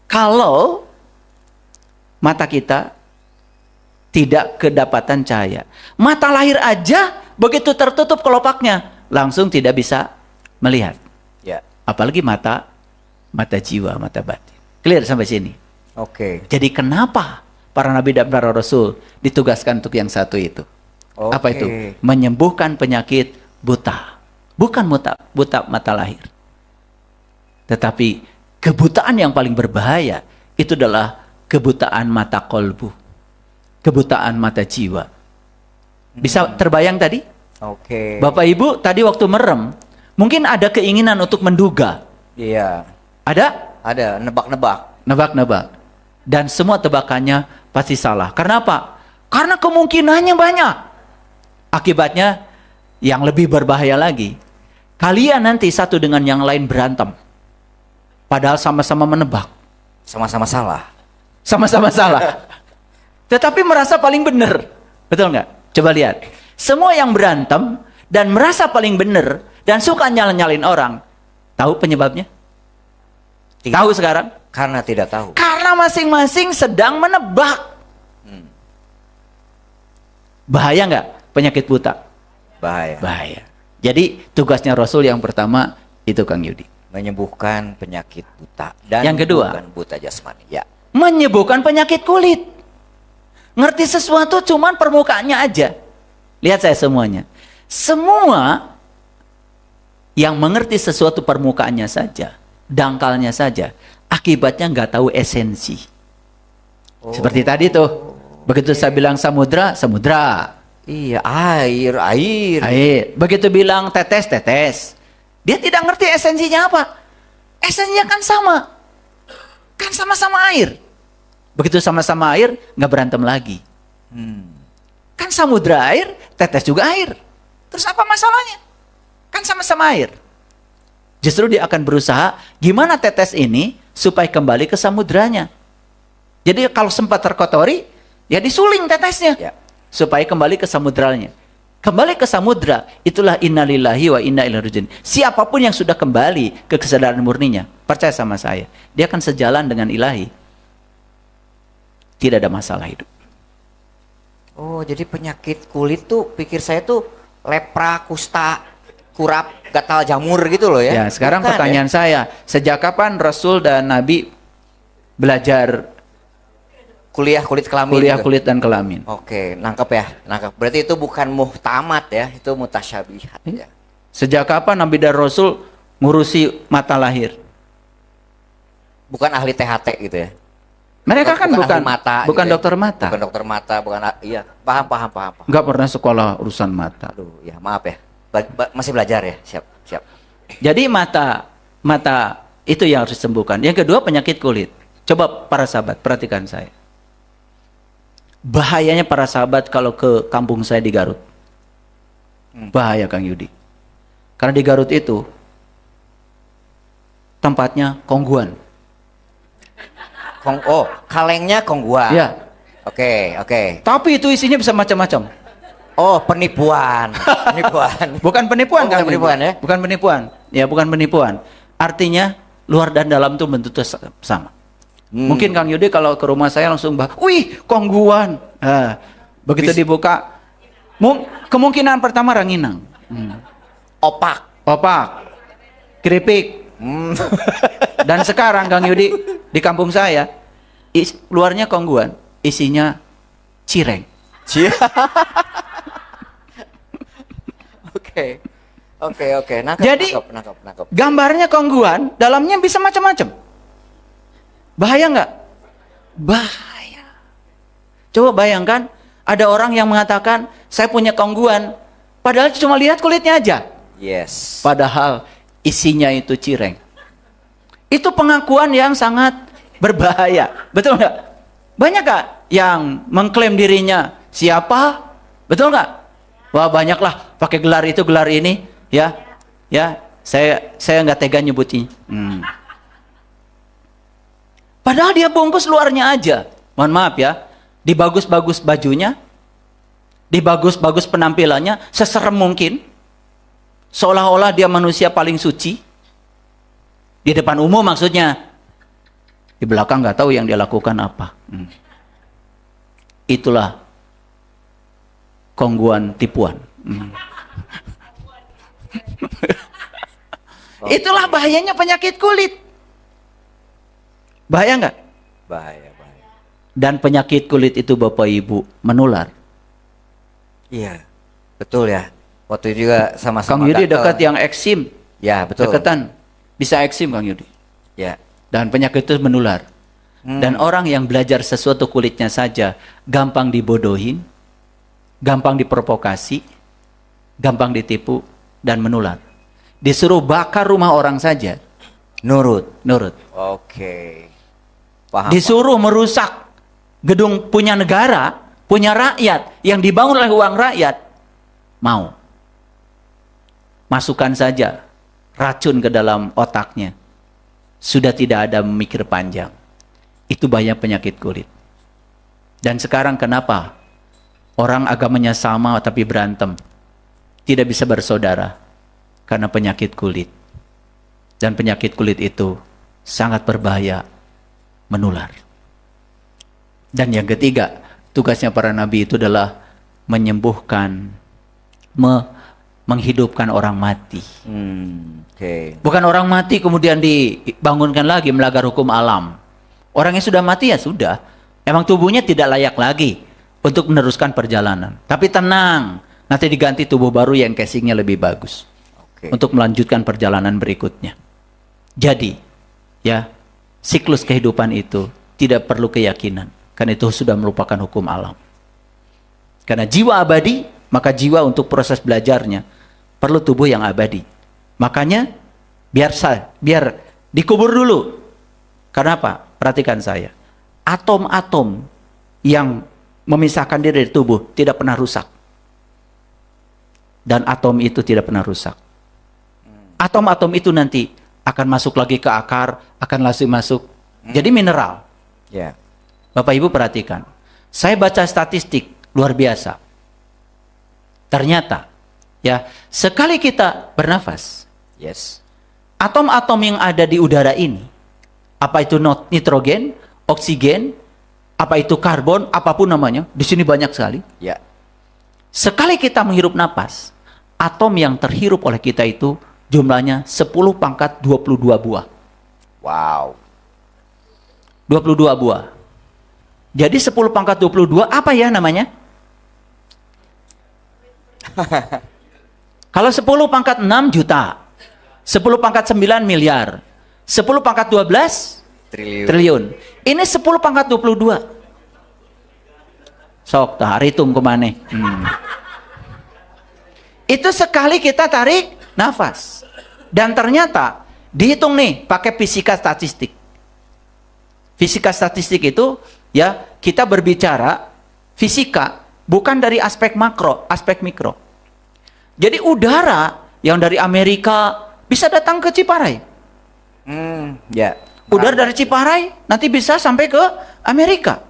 kalau mata kita tidak kedapatan cahaya. Mata lahir aja begitu tertutup kelopaknya langsung tidak bisa melihat. Ya. Apalagi mata jiwa, mata batin. Clear sampai sini? Oke. Jadi kenapa para nabi dan para rasul ditugaskan untuk yang satu itu? Oke. Apa itu? Menyembuhkan penyakit buta. Bukan buta mata lahir. Tetapi kebutaan yang paling berbahaya itu adalah kebutaan mata kolbu. Kebutaan mata jiwa. Bisa terbayang tadi? Oke. Bapak Ibu tadi waktu merem, mungkin ada keinginan untuk menduga. Iya. Ada? Ada, nebak-nebak. Nebak-nebak. Dan semua tebakannya pasti salah. Karena apa? Karena kemungkinannya banyak. Akibatnya yang lebih berbahaya lagi. Kalian nanti satu dengan yang lain berantem. Padahal sama-sama menebak. Sama-sama salah. Sama-sama salah. Tetapi merasa paling benar. Betul nggak? Coba lihat. Semua yang berantem dan merasa paling benar dan suka nyalin orang. Tahu penyebabnya? Tahu sekarang? Karena tidak tahu. Karena masing-masing sedang menebak. Bahaya nggak penyakit buta? Bahaya. Bahaya. Jadi tugasnya Rasul yang pertama itu Kang Yudi. Menyembuhkan penyakit buta. Dan yang kedua, bukan buta jasmani. Ya. menyembuhkan penyakit kulit. Ngerti sesuatu cuman permukaannya aja. Lihat saya semuanya. Semua yang mengerti sesuatu permukaannya saja, dangkalnya saja, akibatnya nggak tahu esensi. Seperti tadi tuh. Begitu saya bilang samudra, samudra. Iya, air. Begitu bilang tetes, tetes. Dia tidak ngerti esensinya apa. Esensinya kan sama. Kan sama-sama air. Begitu sama-sama air, nggak berantem lagi. Kan samudra air, tetes juga air. Terus apa masalahnya? Kan sama-sama air. Justru dia akan berusaha, gimana tetes ini supaya kembali ke samudranya. Jadi kalau sempat terkotori, ya disuling tetesnya. Ya. Supaya kembali ke samudranya. Kembali ke samudra, itulah innalillahi wa inna ilaihi rajiun. Siapapun yang sudah kembali ke kesadaran murninya, percaya sama saya, dia akan sejalan dengan ilahi. Tidak ada masalah hidup. Oh, jadi penyakit kulit tuh, pikir saya tuh lepra, kusta, kurap, gatal jamur gitu loh ya. Ya, sekarang bukan, pertanyaan saya, sejak kapan Rasul dan Nabi belajar kuliah kulit kelamin? kuliah gitu? kulit dan kelamin? Oke, nangkep ya, nangkep. Berarti itu bukan muhtamat ya, itu mutasyabihat ya. Sejak kapan Nabi dan Rasul ngurusi mata lahir? Bukan ahli THT gitu ya. Mereka kan bukan ahli mata, bukan gitu ya. dokter mata. Bukan dokter mata, bukan iya, paham. Nggak pernah sekolah urusan mata. Aduh, ya maaf ya. Masih belajar ya, siap. Jadi mata itu yang harus disembuhkan. Yang kedua penyakit kulit. Coba para sahabat perhatikan saya. Bahayanya para sahabat kalau ke kampung saya di Garut. Bahaya Kang Yudi. Karena di Garut itu tempatnya kongguan. Kalengnya kongguan. Ya. Oke. Tapi itu isinya bisa macam-macam. Oh, penipuan. Bukan penipuan bukan Kang Yudi. penipuan ya? Bukan penipuan. Ya, bukan penipuan. Artinya luar dan dalam itu bentuknya sama. Mungkin Kang Yudi kalau ke rumah saya langsung wih, kongguan. Begitu dibuka, kemungkinan pertama ranginang. Opak. Keripik. Dan sekarang Kang Yudi di kampung saya, luarnya kongguan, isinya cireng. Oke. Jadi nangkep. gambarnya kongguan, dalamnya bisa macam-macam. Bahaya nggak? Bahaya. Coba bayangkan, ada orang yang mengatakan, saya punya gangguan, padahal cuma lihat kulitnya aja. Yes. Padahal isinya itu cireng. Itu pengakuan yang sangat berbahaya. Betul nggak? Banyak nggak yang mengklaim dirinya siapa? Betul nggak? Wah, banyaklah pakai gelar itu, gelar ini. Ya, saya nggak tega nyebutnya. Padahal dia bungkus luarnya aja. Mohon maaf ya, dibagus-bagus bajunya, dibagus-bagus penampilannya, seserem mungkin. Seolah-olah dia manusia paling suci. Di depan umum maksudnya. Di belakang nggak tahu yang dia lakukan apa. Itulah gangguan tipuan. Itulah bahayanya penyakit kulit. Bahaya nggak? Bahaya. Dan penyakit kulit itu Bapak Ibu menular. Iya, betul ya. Waktu itu juga sama-sama Kang Yudi dekat yang eksim. Ya, betul. Deketan. Bisa eksim Kang Yudi. Ya. Dan penyakit itu menular. Dan orang yang belajar sesuatu kulitnya saja gampang dibodohin, gampang diprovokasi, gampang ditipu dan menular. Disuruh bakar rumah orang saja, nurut. Oke. Paham. Disuruh merusak gedung punya negara, punya rakyat yang dibangun oleh uang rakyat, mau. Masukkan saja racun ke dalam otaknya. Sudah tidak ada memikir panjang. Itu banyak penyakit kulit. Dan sekarang kenapa orang agamanya sama tapi berantem? Tidak bisa bersaudara. Karena penyakit kulit. Dan penyakit kulit itu sangat berbahaya, menular. Dan yang ketiga, tugasnya para nabi itu adalah menyembuhkan, menghidupkan orang mati. Bukan orang mati kemudian dibangunkan lagi melanggar hukum alam. Orang yang sudah mati ya sudah. Emang tubuhnya tidak layak lagi untuk meneruskan perjalanan. Tapi tenang, nanti diganti tubuh baru yang casingnya lebih bagus. Untuk melanjutkan perjalanan berikutnya. Jadi, ya, siklus kehidupan itu tidak perlu keyakinan. Karena itu sudah merupakan hukum alam. Karena jiwa abadi, maka jiwa untuk proses belajarnya perlu tubuh yang abadi. Makanya biar dikubur dulu. Karena apa? Perhatikan saya. Atom-atom yang memisahkan diri dari tubuh tidak pernah rusak. Dan atom itu tidak pernah rusak. Atom-atom itu nanti akan masuk lagi ke akar, akan langsung masuk. Jadi mineral. Ya. Bapak Ibu perhatikan. Saya baca statistik luar biasa. Ternyata ya, sekali kita bernafas, Yes. atom-atom yang ada di udara ini, apa itu nitrogen, oksigen, apa itu karbon, apapun namanya, di sini banyak sekali. Ya. Sekali kita menghirup napas, atom yang terhirup oleh kita itu jumlahnya 10 pangkat 22 buah. Wow. 22 buah. Jadi 10 pangkat 22 apa ya namanya? Kalau 10 pangkat 6 juta, 10 pangkat 9 miliar, 10 pangkat 12 triliun. Ini 10 pangkat 22. Sok, tak hitung kemana. Itu sekali kita tarik nafas. Dan ternyata, dihitung nih, pakai fisika statistik. Fisika statistik itu, ya, kita berbicara fisika, bukan dari aspek makro, aspek mikro. Jadi udara yang dari Amerika bisa datang ke Ciparai. Ya. Udara dari Ciparai nanti bisa sampai ke Amerika.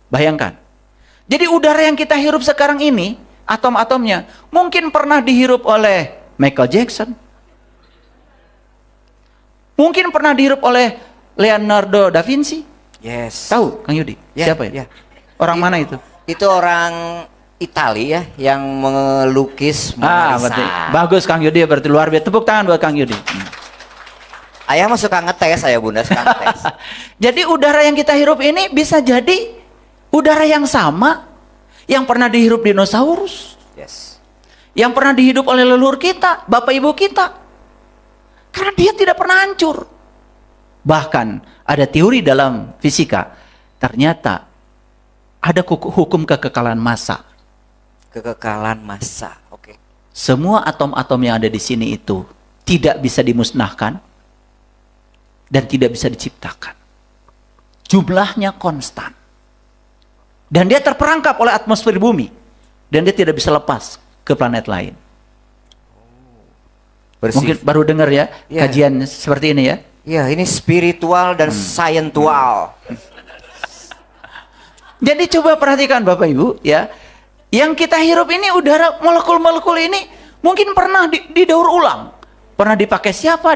Bayangkan. Jadi udara yang kita hirup sekarang ini, atom-atomnya, mungkin pernah dihirup oleh Michael Jackson. Mungkin pernah dihirup oleh Leonardo da Vinci. Yes. Tahu Kang Yudi? Ya, Siapa ya? ya. Orang mana itu? Itu orang Italia ya yang melukis Mona Lisa. Betul. Bagus Kang Yudi, berarti luar biasa. Tepuk tangan buat Kang Yudi. Ayah mah suka ngetes, saya bunda suka ngetes. Jadi udara yang kita hirup ini bisa jadi udara yang sama yang pernah dihirup dinosaurus. Yes. Yang pernah dihidup oleh leluhur kita, bapak ibu kita. Karena dia tidak pernah hancur. Bahkan ada teori dalam fisika, ternyata Ada hukum kekekalan massa. Kekekalan massa. Oke. Semua atom-atom yang ada di sini itu tidak bisa dimusnahkan dan tidak bisa diciptakan. Jumlahnya konstan. Dan dia terperangkap oleh atmosfer bumi. Dan dia tidak bisa lepas ke planet lain. Mungkin baru dengar ya, kajian seperti ini ya. Ya, ini spiritual dan saintual. Jadi coba perhatikan Bapak Ibu ya. Yang kita hirup ini udara, molekul-molekul ini mungkin pernah didaur ulang. Pernah dipakai siapa,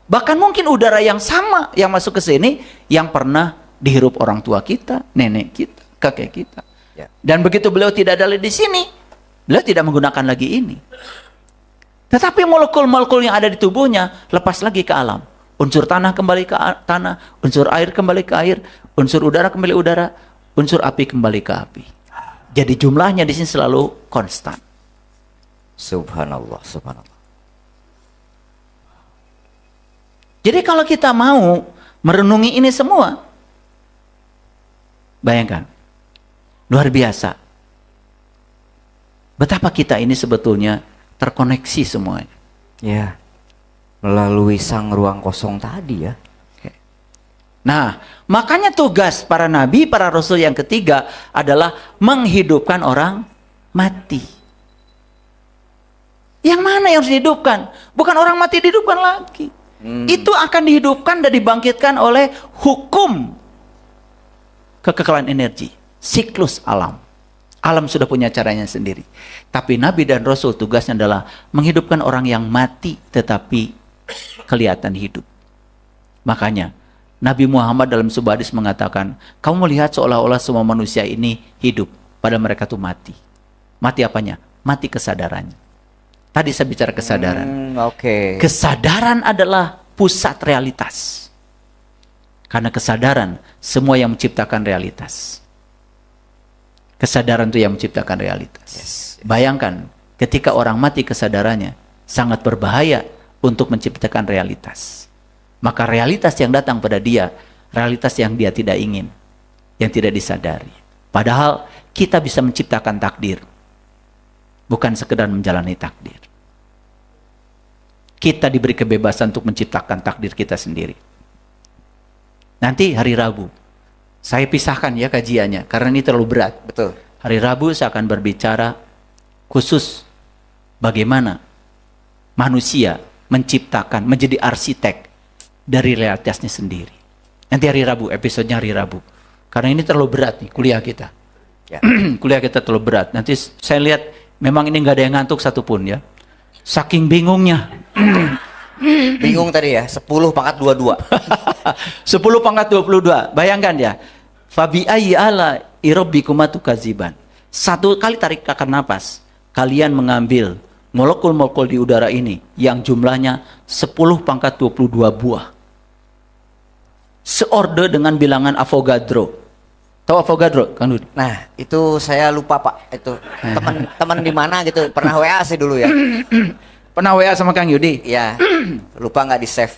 Bahkan mungkin udara yang sama yang masuk ke sini yang pernah dihirup orang tua kita, nenek kita, kakek kita. Ya. Dan begitu beliau tidak ada di sini, beliau tidak menggunakan lagi ini. Tetapi molekul-molekul yang ada di tubuhnya lepas lagi ke alam. Unsur tanah kembali ke tanah, unsur air kembali ke air, unsur udara kembali udara, unsur api kembali ke api. Jadi jumlahnya di sini selalu konstan. Subhanallah, subhanallah. Jadi kalau kita mau merenungi ini semua, bayangkan, luar biasa. Betapa kita ini sebetulnya terkoneksi semuanya. Ya. Melalui sang ruang kosong tadi ya. Nah, makanya tugas para nabi, para rasul yang ketiga adalah menghidupkan orang mati. Yang mana yang harus dihidupkan? Bukan orang mati dihidupkan lagi. Itu akan dihidupkan dan dibangkitkan oleh hukum kekekalan energi, siklus alam. Alam sudah punya caranya sendiri. Tapi nabi dan rasul tugasnya adalah menghidupkan orang yang mati tetapi kelihatan hidup. Makanya Nabi Muhammad dalam sebuah hadis mengatakan, kamu melihat seolah-olah semua manusia ini hidup, padahal mereka tuh mati. Mati apanya? Mati kesadarannya. Tadi saya bicara kesadaran. Kesadaran adalah pusat realitas. Karena kesadaran semua yang menciptakan realitas. Kesadaran itu yang menciptakan realitas. Bayangkan ketika orang mati kesadarannya sangat berbahaya untuk menciptakan realitas. Maka realitas yang datang pada dia, realitas yang dia tidak ingin, yang tidak disadari. Padahal kita bisa menciptakan takdir, bukan sekedar menjalani takdir. Kita diberi kebebasan untuk menciptakan takdir kita sendiri. Nanti hari Rabu, saya pisahkan ya kajiannya, karena ini terlalu berat. Betul. Hari Rabu saya akan berbicara khusus bagaimana manusia menciptakan, menjadi arsitek dari realitasnya sendiri. Nanti hari Rabu, episodenya hari Rabu. Karena ini terlalu berat nih kuliah kita. Ya. Kuliah kita terlalu berat. Nanti saya lihat memang ini nggak ada yang ngantuk satupun ya. Saking bingungnya. Bingung tadi ya, 10 pangkat 22. 10 pangkat 22. Bayangkan ya. Fabi ayyi ala irabbikuma tukadziban. Satu kali tarik napas, kalian mengambil molekul-molekul di udara ini yang jumlahnya 10 pangkat 22 buah. Seorde dengan bilangan Avogadro. Tahu Avogadro, Kang Dudi? Nah, itu saya lupa Pak. Itu teman di mana gitu, pernah WA sih dulu ya. Pernah WA sama Kang Yudi? Ya, lupa nggak di save.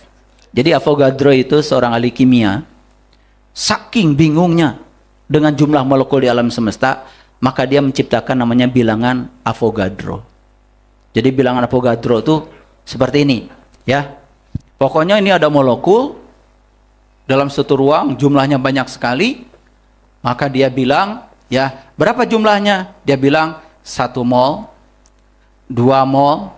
Jadi Avogadro itu seorang ahli kimia. Saking bingungnya dengan jumlah molekul di alam semesta, maka dia menciptakan namanya bilangan Avogadro. Jadi bilangan Avogadro itu seperti ini, ya. Pokoknya ini ada molekul dalam satu ruang, jumlahnya banyak sekali. Maka dia bilang, ya, berapa jumlahnya? Dia bilang 1 mol, 2 mol,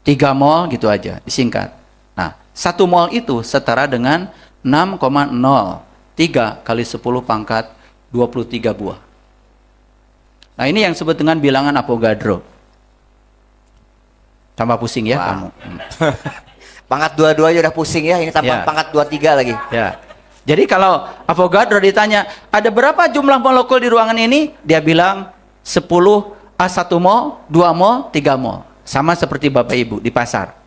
3 mol, gitu aja, disingkat. Nah, 1 mol itu setara dengan 6,03 kali 10 pangkat 23 buah. Nah, ini yang disebut dengan bilangan Avogadro. Tambah pusing ya kamu. Pangkat 22 aja udah pusing ya, ini tambah pangkat 23 lagi. Ya. Jadi kalau Avogadro ditanya, ada berapa jumlah molekul di ruangan ini? Dia bilang 10 1 mol, 2 mol, 3 mol. Sama seperti Bapak Ibu di pasar.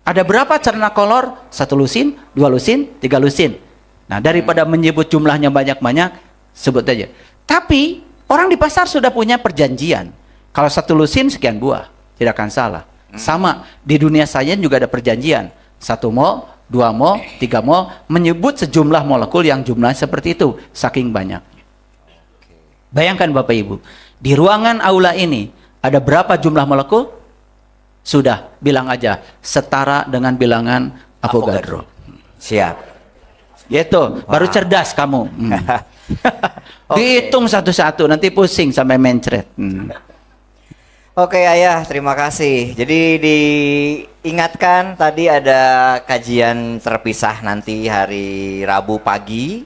Ada berapa cerna kolor? 1 lusin, 2 lusin, 3 lusin. Nah, daripada menyebut jumlahnya banyak-banyak, sebut aja. Tapi orang di pasar sudah punya perjanjian. Kalau 1 lusin sekian buah, tidak akan salah. Sama, di dunia sains juga ada perjanjian. 1 mol, 2 mol, 3 mol, menyebut sejumlah molekul yang jumlahnya seperti itu, saking banyak. Bayangkan Bapak Ibu, di ruangan aula ini ada berapa jumlah molekul? Sudah, bilang aja, setara dengan bilangan Avogadro. Siap. Gitu, baru cerdas kamu. Dihitung satu-satu, nanti pusing sampai mencret. Oke Ayah, terima kasih. Jadi diingatkan tadi ada kajian terpisah nanti hari Rabu pagi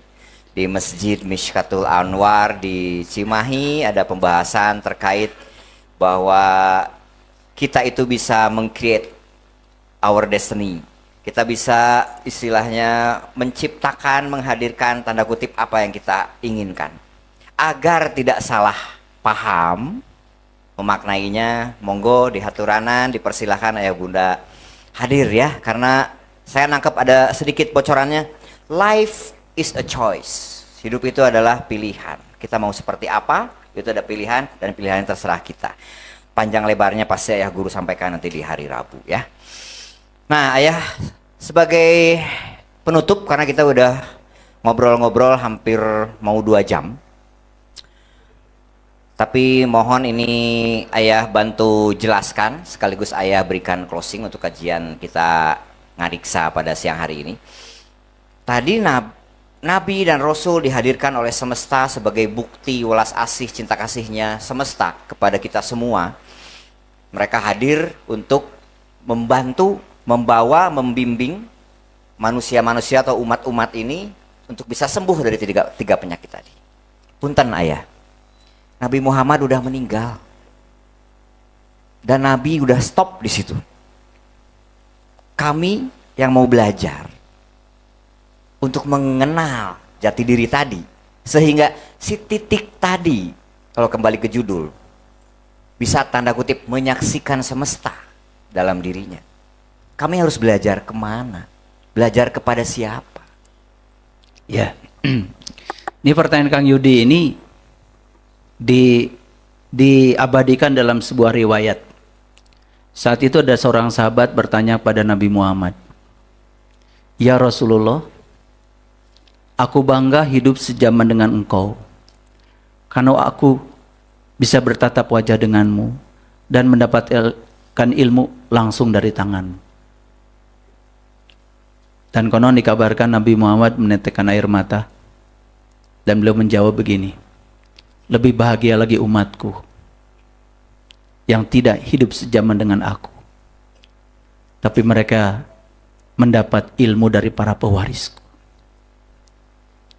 di Masjid Mishkatul Anwar di Cimahi. Ada pembahasan terkait bahwa kita itu bisa meng-create our destiny. Kita bisa istilahnya menciptakan, menghadirkan tanda kutip apa yang kita inginkan. Agar tidak salah paham, memaknainya, monggo di haturanan, dipersilahkan Ayah Bunda hadir ya. Karena saya nangkep ada sedikit bocorannya. Life is a choice. Hidup itu adalah pilihan. Kita mau seperti apa, itu ada pilihan, dan pilihan terserah kita. Panjang lebarnya pasti Ayah Guru sampaikan nanti di hari Rabu ya. Nah Ayah, sebagai penutup, karena kita udah ngobrol-ngobrol hampir mau 2 jam. Tapi mohon ini Ayah bantu jelaskan, sekaligus Ayah berikan closing untuk kajian kita ngariksa pada siang hari ini. Tadi Nabi dan Rasul dihadirkan oleh semesta sebagai bukti welas asih cinta kasihnya semesta kepada kita semua. Mereka hadir untuk membantu, membawa, membimbing manusia-manusia atau umat-umat ini untuk bisa sembuh dari tiga penyakit tadi. Punten Ayah, Nabi Muhammad udah meninggal dan Nabi udah stop di situ. Kami yang mau belajar untuk mengenal jati diri tadi, sehingga si titik tadi, kalau kembali ke judul, bisa tanda kutip menyaksikan semesta dalam dirinya. Kami harus belajar kemana? Belajar kepada siapa? Ya, ini pertanyaan Kang Yudi ini diabadikan dalam sebuah riwayat. Saat itu ada seorang sahabat bertanya pada Nabi Muhammad, "Ya Rasulullah, aku bangga hidup sejaman dengan engkau, karena aku bisa bertatap wajah denganmu dan mendapatkan ilmu langsung dari tanganmu." Dan konon dikabarkan Nabi Muhammad menetekkan air mata dan beliau menjawab begini, "Lebih bahagia lagi umatku yang tidak hidup sejaman dengan aku, tapi mereka mendapat ilmu dari para pewarisku."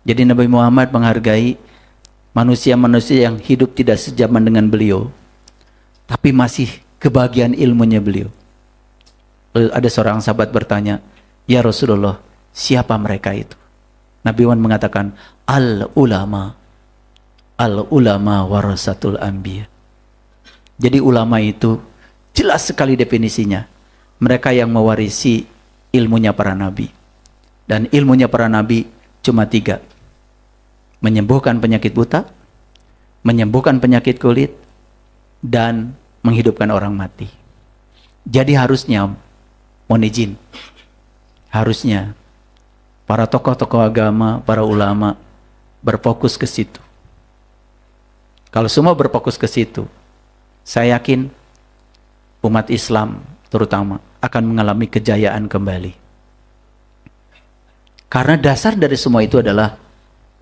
Jadi Nabi Muhammad menghargai manusia-manusia yang hidup tidak sejaman dengan beliau, tapi masih kebahagiaan ilmunya beliau. Lalu ada seorang sahabat bertanya, "Ya Rasulullah, siapa mereka itu?" Nabi Muhammad mengatakan, Al-ulama warasatul anbiya. Jadi ulama itu jelas sekali definisinya. Mereka yang mewarisi ilmunya para nabi. Dan ilmunya para nabi cuma 3. Menyembuhkan penyakit buta, menyembuhkan penyakit kulit, dan menghidupkan orang mati. Jadi harusnya, mohon izin, harusnya para tokoh-tokoh agama, para ulama berfokus ke situ. Kalau semua berfokus ke situ, saya yakin umat Islam terutama akan mengalami kejayaan kembali. Karena dasar dari semua itu adalah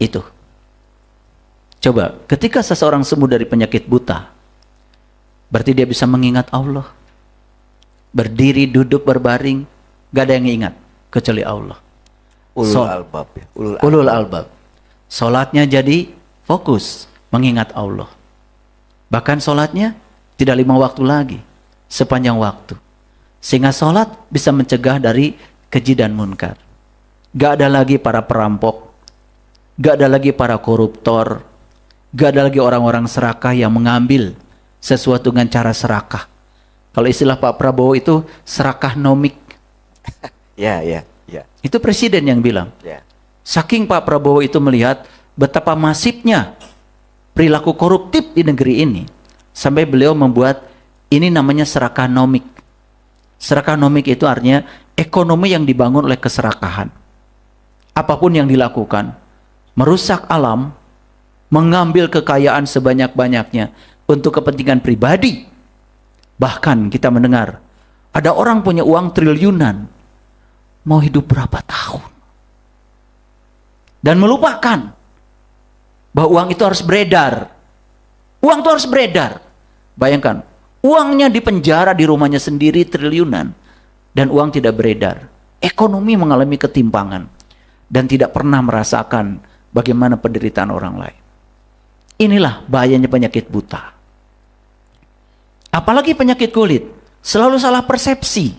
itu. Coba, ketika seseorang sembuh dari penyakit buta, berarti dia bisa mengingat Allah. Berdiri, duduk, berbaring, gak ada yang ingat kecuali Allah. Ulul albab. Ulul albab. Solatnya jadi fokus mengingat Allah. Bahkan solatnya tidak 5 waktu lagi, sepanjang waktu. Sehingga solat bisa mencegah dari keji dan munkar. Gak ada lagi para perampok, gak ada lagi para koruptor, gak ada lagi orang-orang serakah yang mengambil sesuatu dengan cara serakah. Kalau istilah Pak Prabowo itu serakah nomik. Ya. Itu presiden yang bilang. Ya. Saking Pak Prabowo itu melihat betapa masifnya perilaku koruptif di negeri ini, sampai beliau membuat ini namanya serakah nomik. Serakah nomik itu artinya ekonomi yang dibangun oleh keserakahan. Apapun yang dilakukan, merusak alam, mengambil kekayaan sebanyak-banyaknya untuk kepentingan pribadi. Bahkan kita mendengar ada orang punya uang triliunan, mau hidup berapa tahun, dan melupakan bahwa uang itu harus beredar. Uang itu harus beredar. Bayangkan, uangnya dipenjara di rumahnya sendiri triliunan, dan uang tidak beredar. Ekonomi mengalami ketimpangan, dan tidak pernah merasakan bagaimana penderitaan orang lain. Inilah bahayanya penyakit buta. Apalagi penyakit kulit, selalu salah persepsi,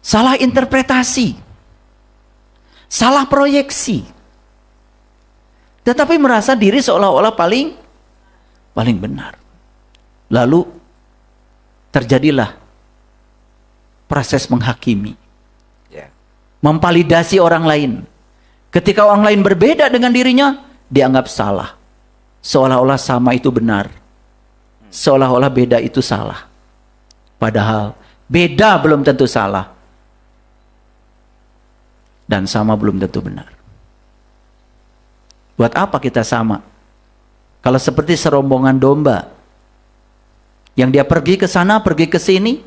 salah interpretasi, salah proyeksi, tetapi merasa diri seolah-olah paling benar. Lalu terjadilah proses menghakimi, memvalidasi orang lain. Ketika orang lain berbeda dengan dirinya, dianggap salah. Seolah-olah sama itu benar, seolah-olah beda itu salah. Padahal beda belum tentu salah, dan sama belum tentu benar. Buat apa kita sama? Kalau seperti serombongan domba yang dia pergi ke sana, pergi ke sini,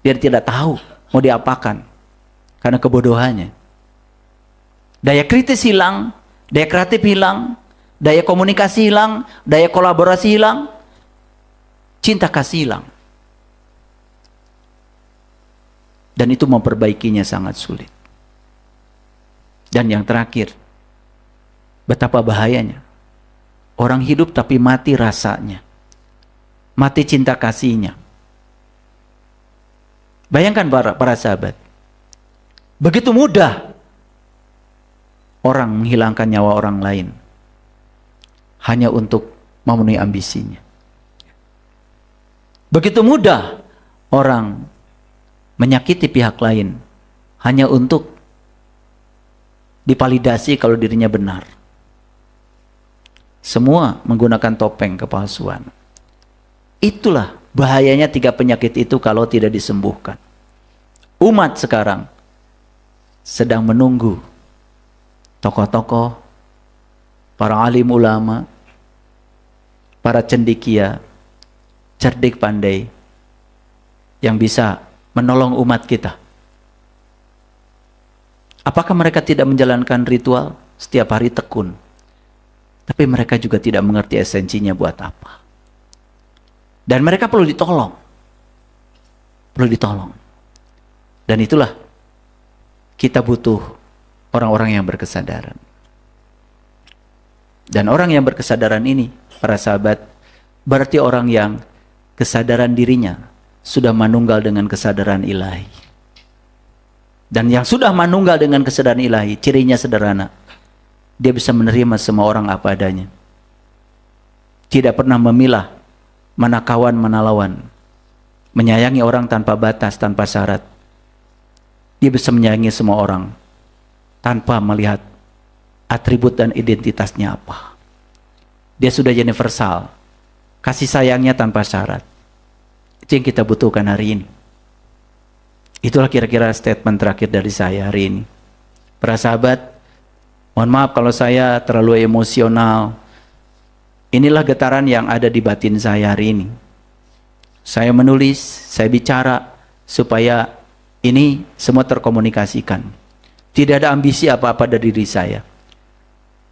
dia tidak tahu mau diapakan karena kebodohannya. Daya kritis hilang, daya kreatif hilang, daya komunikasi hilang, daya kolaborasi hilang, cinta kasih hilang. Dan itu memperbaikinya sangat sulit. Dan yang terakhir, betapa bahayanya orang hidup tapi mati rasanya, mati cinta kasihnya. Bayangkan para sahabat, begitu mudah orang menghilangkan nyawa orang lain hanya untuk memenuhi ambisinya. Begitu mudah orang menyakiti pihak lain hanya untuk divalidasi kalau dirinya benar. Semua menggunakan topeng kepalsuan. Itulah bahayanya 3 penyakit itu kalau tidak disembuhkan. Umat sekarang sedang menunggu tokoh-tokoh, para alim ulama, para cendekia, cerdik pandai, yang bisa menolong umat kita. Apakah mereka tidak menjalankan ritual setiap hari tekun? Tapi mereka juga tidak mengerti esensinya buat apa. Dan mereka perlu ditolong. Perlu ditolong. Dan itulah kita butuh orang-orang yang berkesadaran. Dan orang yang berkesadaran ini, para sahabat, berarti orang yang kesadaran dirinya sudah manunggal dengan kesadaran ilahi. Dan yang sudah manunggal dengan kesadaran ilahi, cirinya sederhana. Dia bisa menerima semua orang apa adanya. Tidak pernah memilah mana kawan, mana lawan. Menyayangi orang tanpa batas, tanpa syarat. Dia bisa menyayangi semua orang tanpa melihat atribut dan identitasnya apa. Dia sudah universal. Kasih sayangnya tanpa syarat. Itu yang kita butuhkan hari ini. Itulah kira-kira statement terakhir dari saya hari ini. Para sahabat, mohon maaf kalau saya terlalu emosional. Inilah getaran yang ada di batin saya hari ini. Saya menulis, saya bicara, supaya ini semua terkomunikasikan. Tidak ada ambisi apa-apa dari diri saya.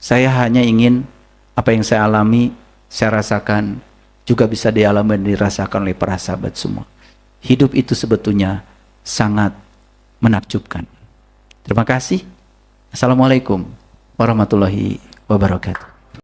Saya hanya ingin apa yang saya alami, saya rasakan, juga bisa dialami dan dirasakan oleh para sahabat semua. Hidup itu sebetulnya sangat menakjubkan. Terima kasih. Assalamualaikum warahmatullahi wabarakatuh.